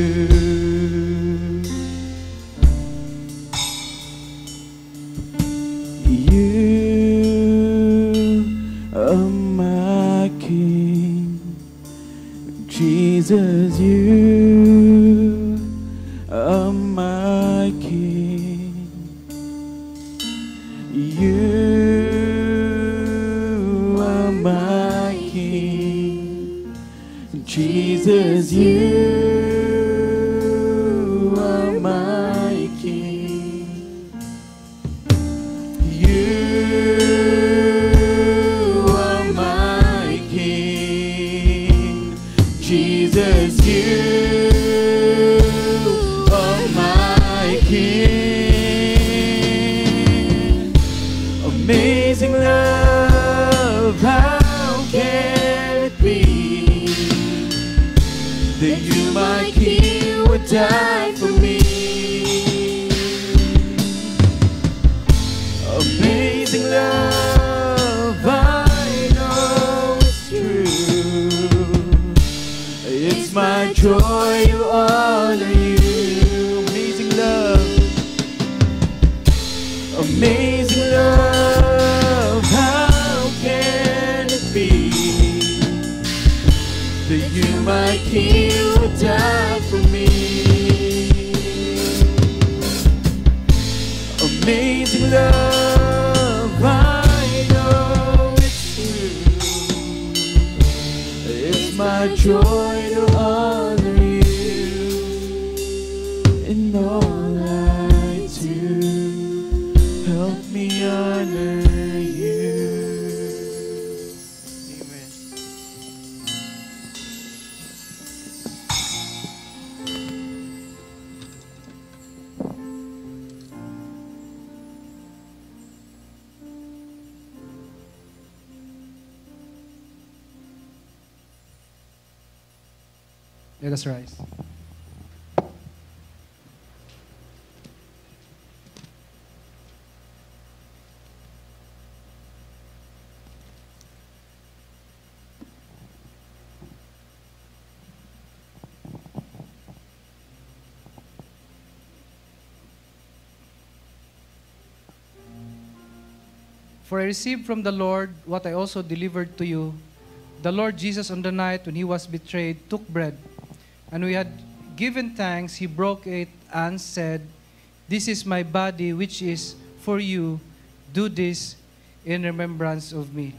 You are my King, Jesus. You are my King. You are my King, Jesus. You are my King. You are my King, Jesus. You are my King. Amazing love, how can it be that you, my King, would die for me? Amazing love, I know it's true. It's my joy to honor you. Amazing love. Amazing love, how can it be that you, my King, would die for me? Amazing love, I know it's true. It's my joy to honor you in all I do. Help me honor you. Amen. Let us rise. For I received from the Lord what I also delivered to you. The Lord Jesus, on the night when he was betrayed, took bread. And when he had given thanks, he broke it and said, "This is my body, which is for you. Do this in remembrance of me.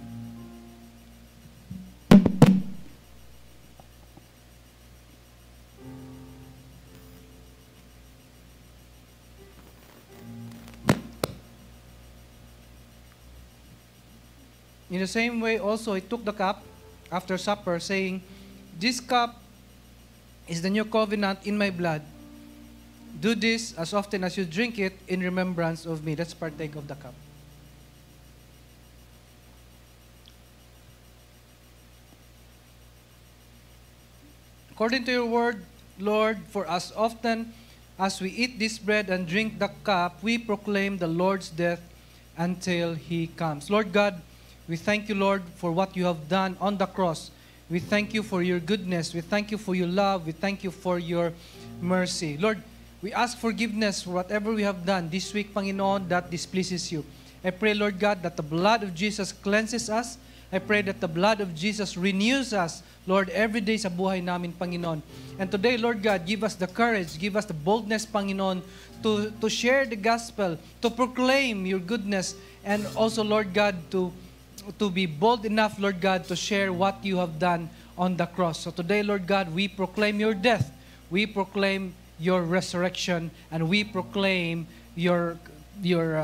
In the same way also, he took the cup after supper, saying, "This cup is the new covenant in my blood. Do this as often as you drink it in remembrance of me." Let's partake of the cup. According to your word, Lord, for as often as we eat this bread and drink the cup, we proclaim the Lord's death until He comes. Lord God, we thank you, Lord, for what you have done on the cross. We thank you for your goodness. We thank you for your love. We thank you for your mercy. Lord, we ask forgiveness for whatever we have done this week, Panginoon, that displeases you. I pray, Lord God, that the blood of Jesus cleanses us. I pray that the blood of Jesus renews us, Lord, every day sa buhay namin, Panginoon. And today, Lord God, give us the courage, give us the boldness, Panginoon, to share the gospel, to proclaim your goodness, and also, Lord God, to be bold enough, Lord God, to share what you have done on the cross. So today, Lord God, we proclaim your death, we proclaim your resurrection, and we proclaim your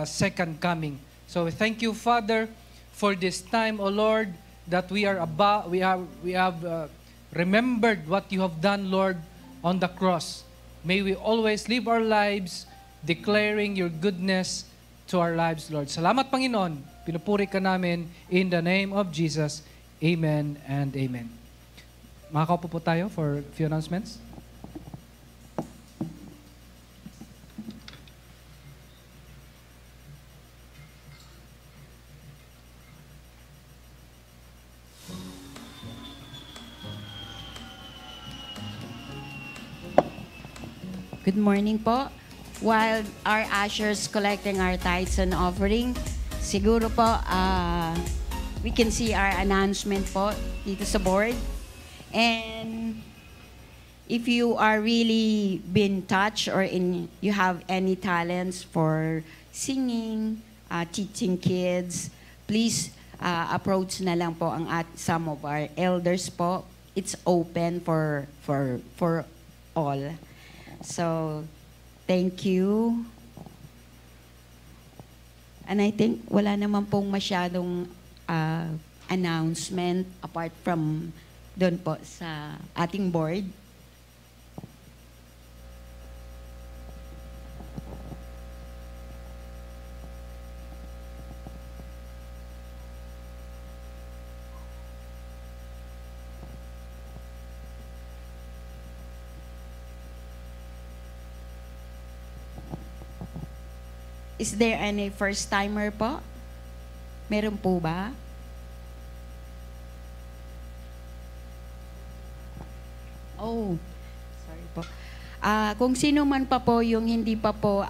second coming. So we thank you, Father, for this time, O Lord, that we have remembered what you have done, Lord, on the cross. May we always live our lives declaring your goodness to our lives, Lord. Salamat, Panginoon. Pinupuri ka namin in the name of Jesus. Amen and amen. Makakaupo po tayo for a few announcements. Good morning po. While our ushers collecting our tithes and offering, siguro po, we can see our announcement po dito sa board. And if you are really been touched or you have any talents for singing, teaching kids, please approach na lang po some of our elders po. It's open for all. So, thank you. And I think wala naman pong masyadong announcement apart from doon po sa ating board. Is there any first-timer po? Meron po ba? Oh, sorry po. Kung sino man pa po yung hindi pa po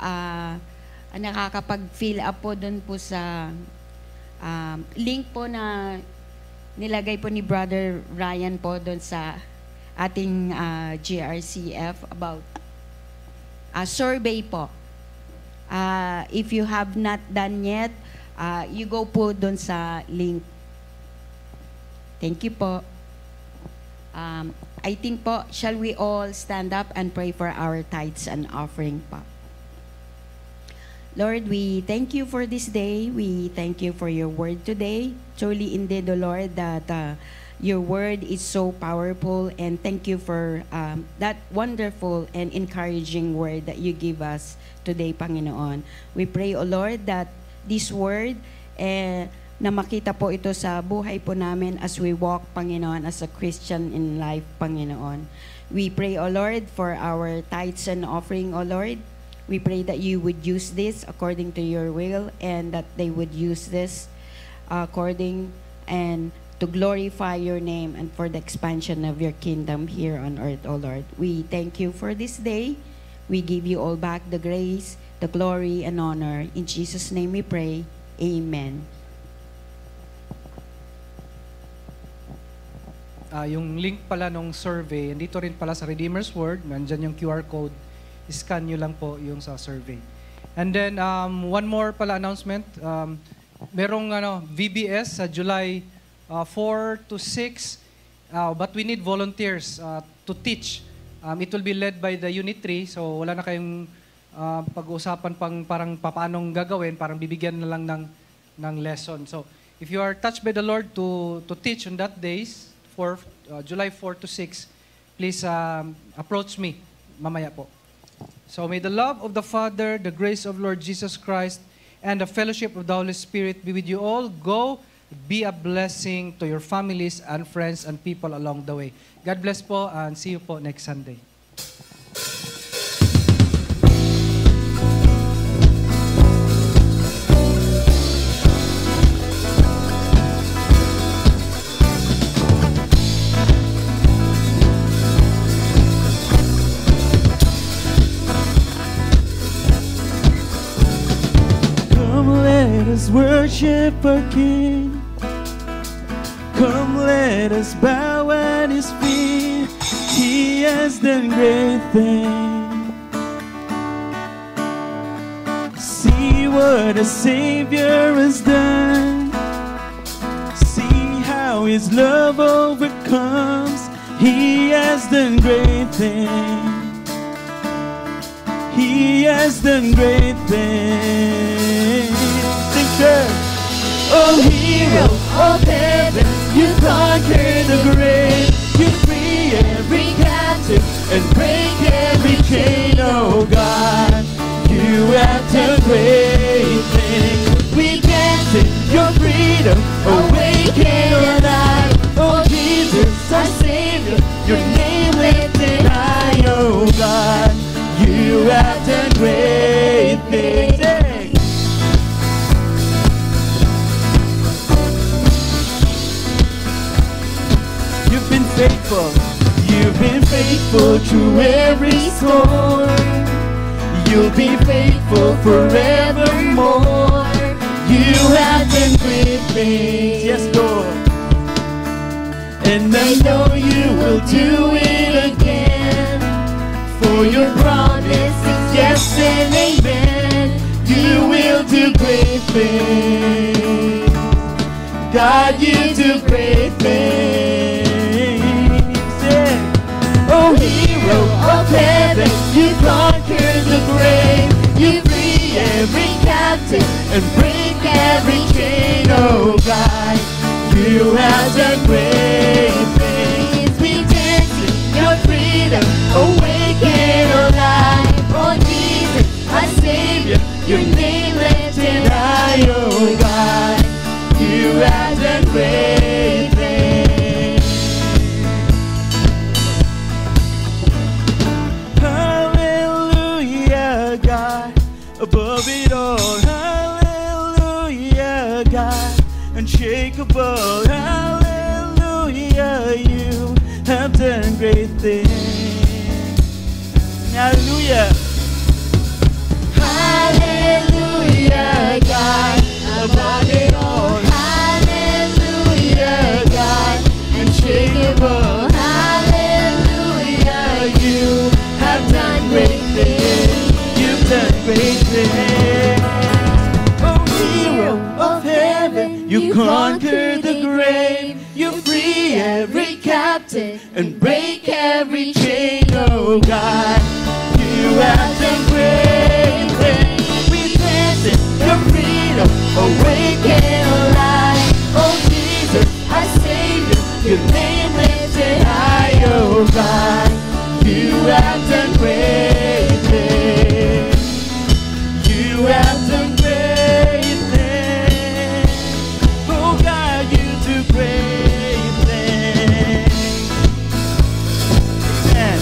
nakakapag-fill up po doon po sa link po na nilagay po ni Brother Ryan po doon sa ating GRCF about survey po. If you have not done yet, you go po doon sa link. Thank you po. I think po, shall we all stand up and pray for our tithes and offering po? Lord, we thank you for this day. We thank you for your word today. Truly indeed, O Lord, that your word is so powerful, and thank you for that wonderful and encouraging word that you give us today, Panginoon. We pray, O Lord, that this word, na makita po ito sa buhay po namin as we walk, Panginoon, as a Christian in life, Panginoon. We pray, O Lord, for our tithes and offering, O Lord. We pray that you would use this according to your will, and that they would use this according and to glorify your name and for the expansion of your kingdom here on earth, O Lord. We thank you for this day. We give you all back the grace, the glory, and honor. In Jesus' name we pray. Amen. Yung link pala nung survey, dito rin pala sa Redeemer's Word, nandyan yung QR code. Scan nyo lang po yung sa survey. And then, one more pala announcement. merong VBS sa July 4 to 6, but we need volunteers to teach. It will be led by the Unit 3, so wala na kayong pag-uusapan parang paanong gagawin, parang bibigyan na lang ng lesson. So, if you are touched by the Lord to teach on that days, July 4 to 6, please approach me mamaya po. So may the love of the Father, the grace of Lord Jesus Christ, and the fellowship of the Holy Spirit be with you all. Go, be a blessing to your families and friends and people along the way. God bless po, and see you po next Sunday. Let us worship our King. Come, let us bow at His feet. He has done great things. See what a Savior has done. See how His love overcomes. He has done great things. He has done great things. Oh, hero of heaven, you conquer the grave. You free every captive and break every chain. Oh God, you have done great things. We dance in your freedom, awaken our life. Oh Jesus, our Savior, your name lifted high. Oh God, you have done great things. You've been faithful through every storm. You'll be faithful forevermore. You have done great things, yes Lord. And I know you will do it again. For your promise is yes and amen. You will do great things. God, you do great things. Oh, hero of heaven, you conquer the grave. You free every captive and break every chain. Oh God, you have done great things. We dance in your freedom, awaken our life. Oh Jesus, our Savior, your name lifted high. Oh God, you have done great things. Above it all, hallelujah, God, unshakable, hallelujah, you have done great things, hallelujah, hallelujah, God, above it all, hallelujah, God, unshakable, hallelujah, you have done great things. Great things. Oh, hero of heaven, you conquer the grave. You free every captive and break every chain. Oh God, you have done great things. We dance in your freedom, awaken alive. Oh Jesus, our Savior, your name lifted high. Oh God, you have done great things. You have done great things. Oh God, you do great things. Amen.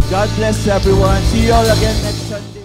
God bless everyone. See you all again next Sunday.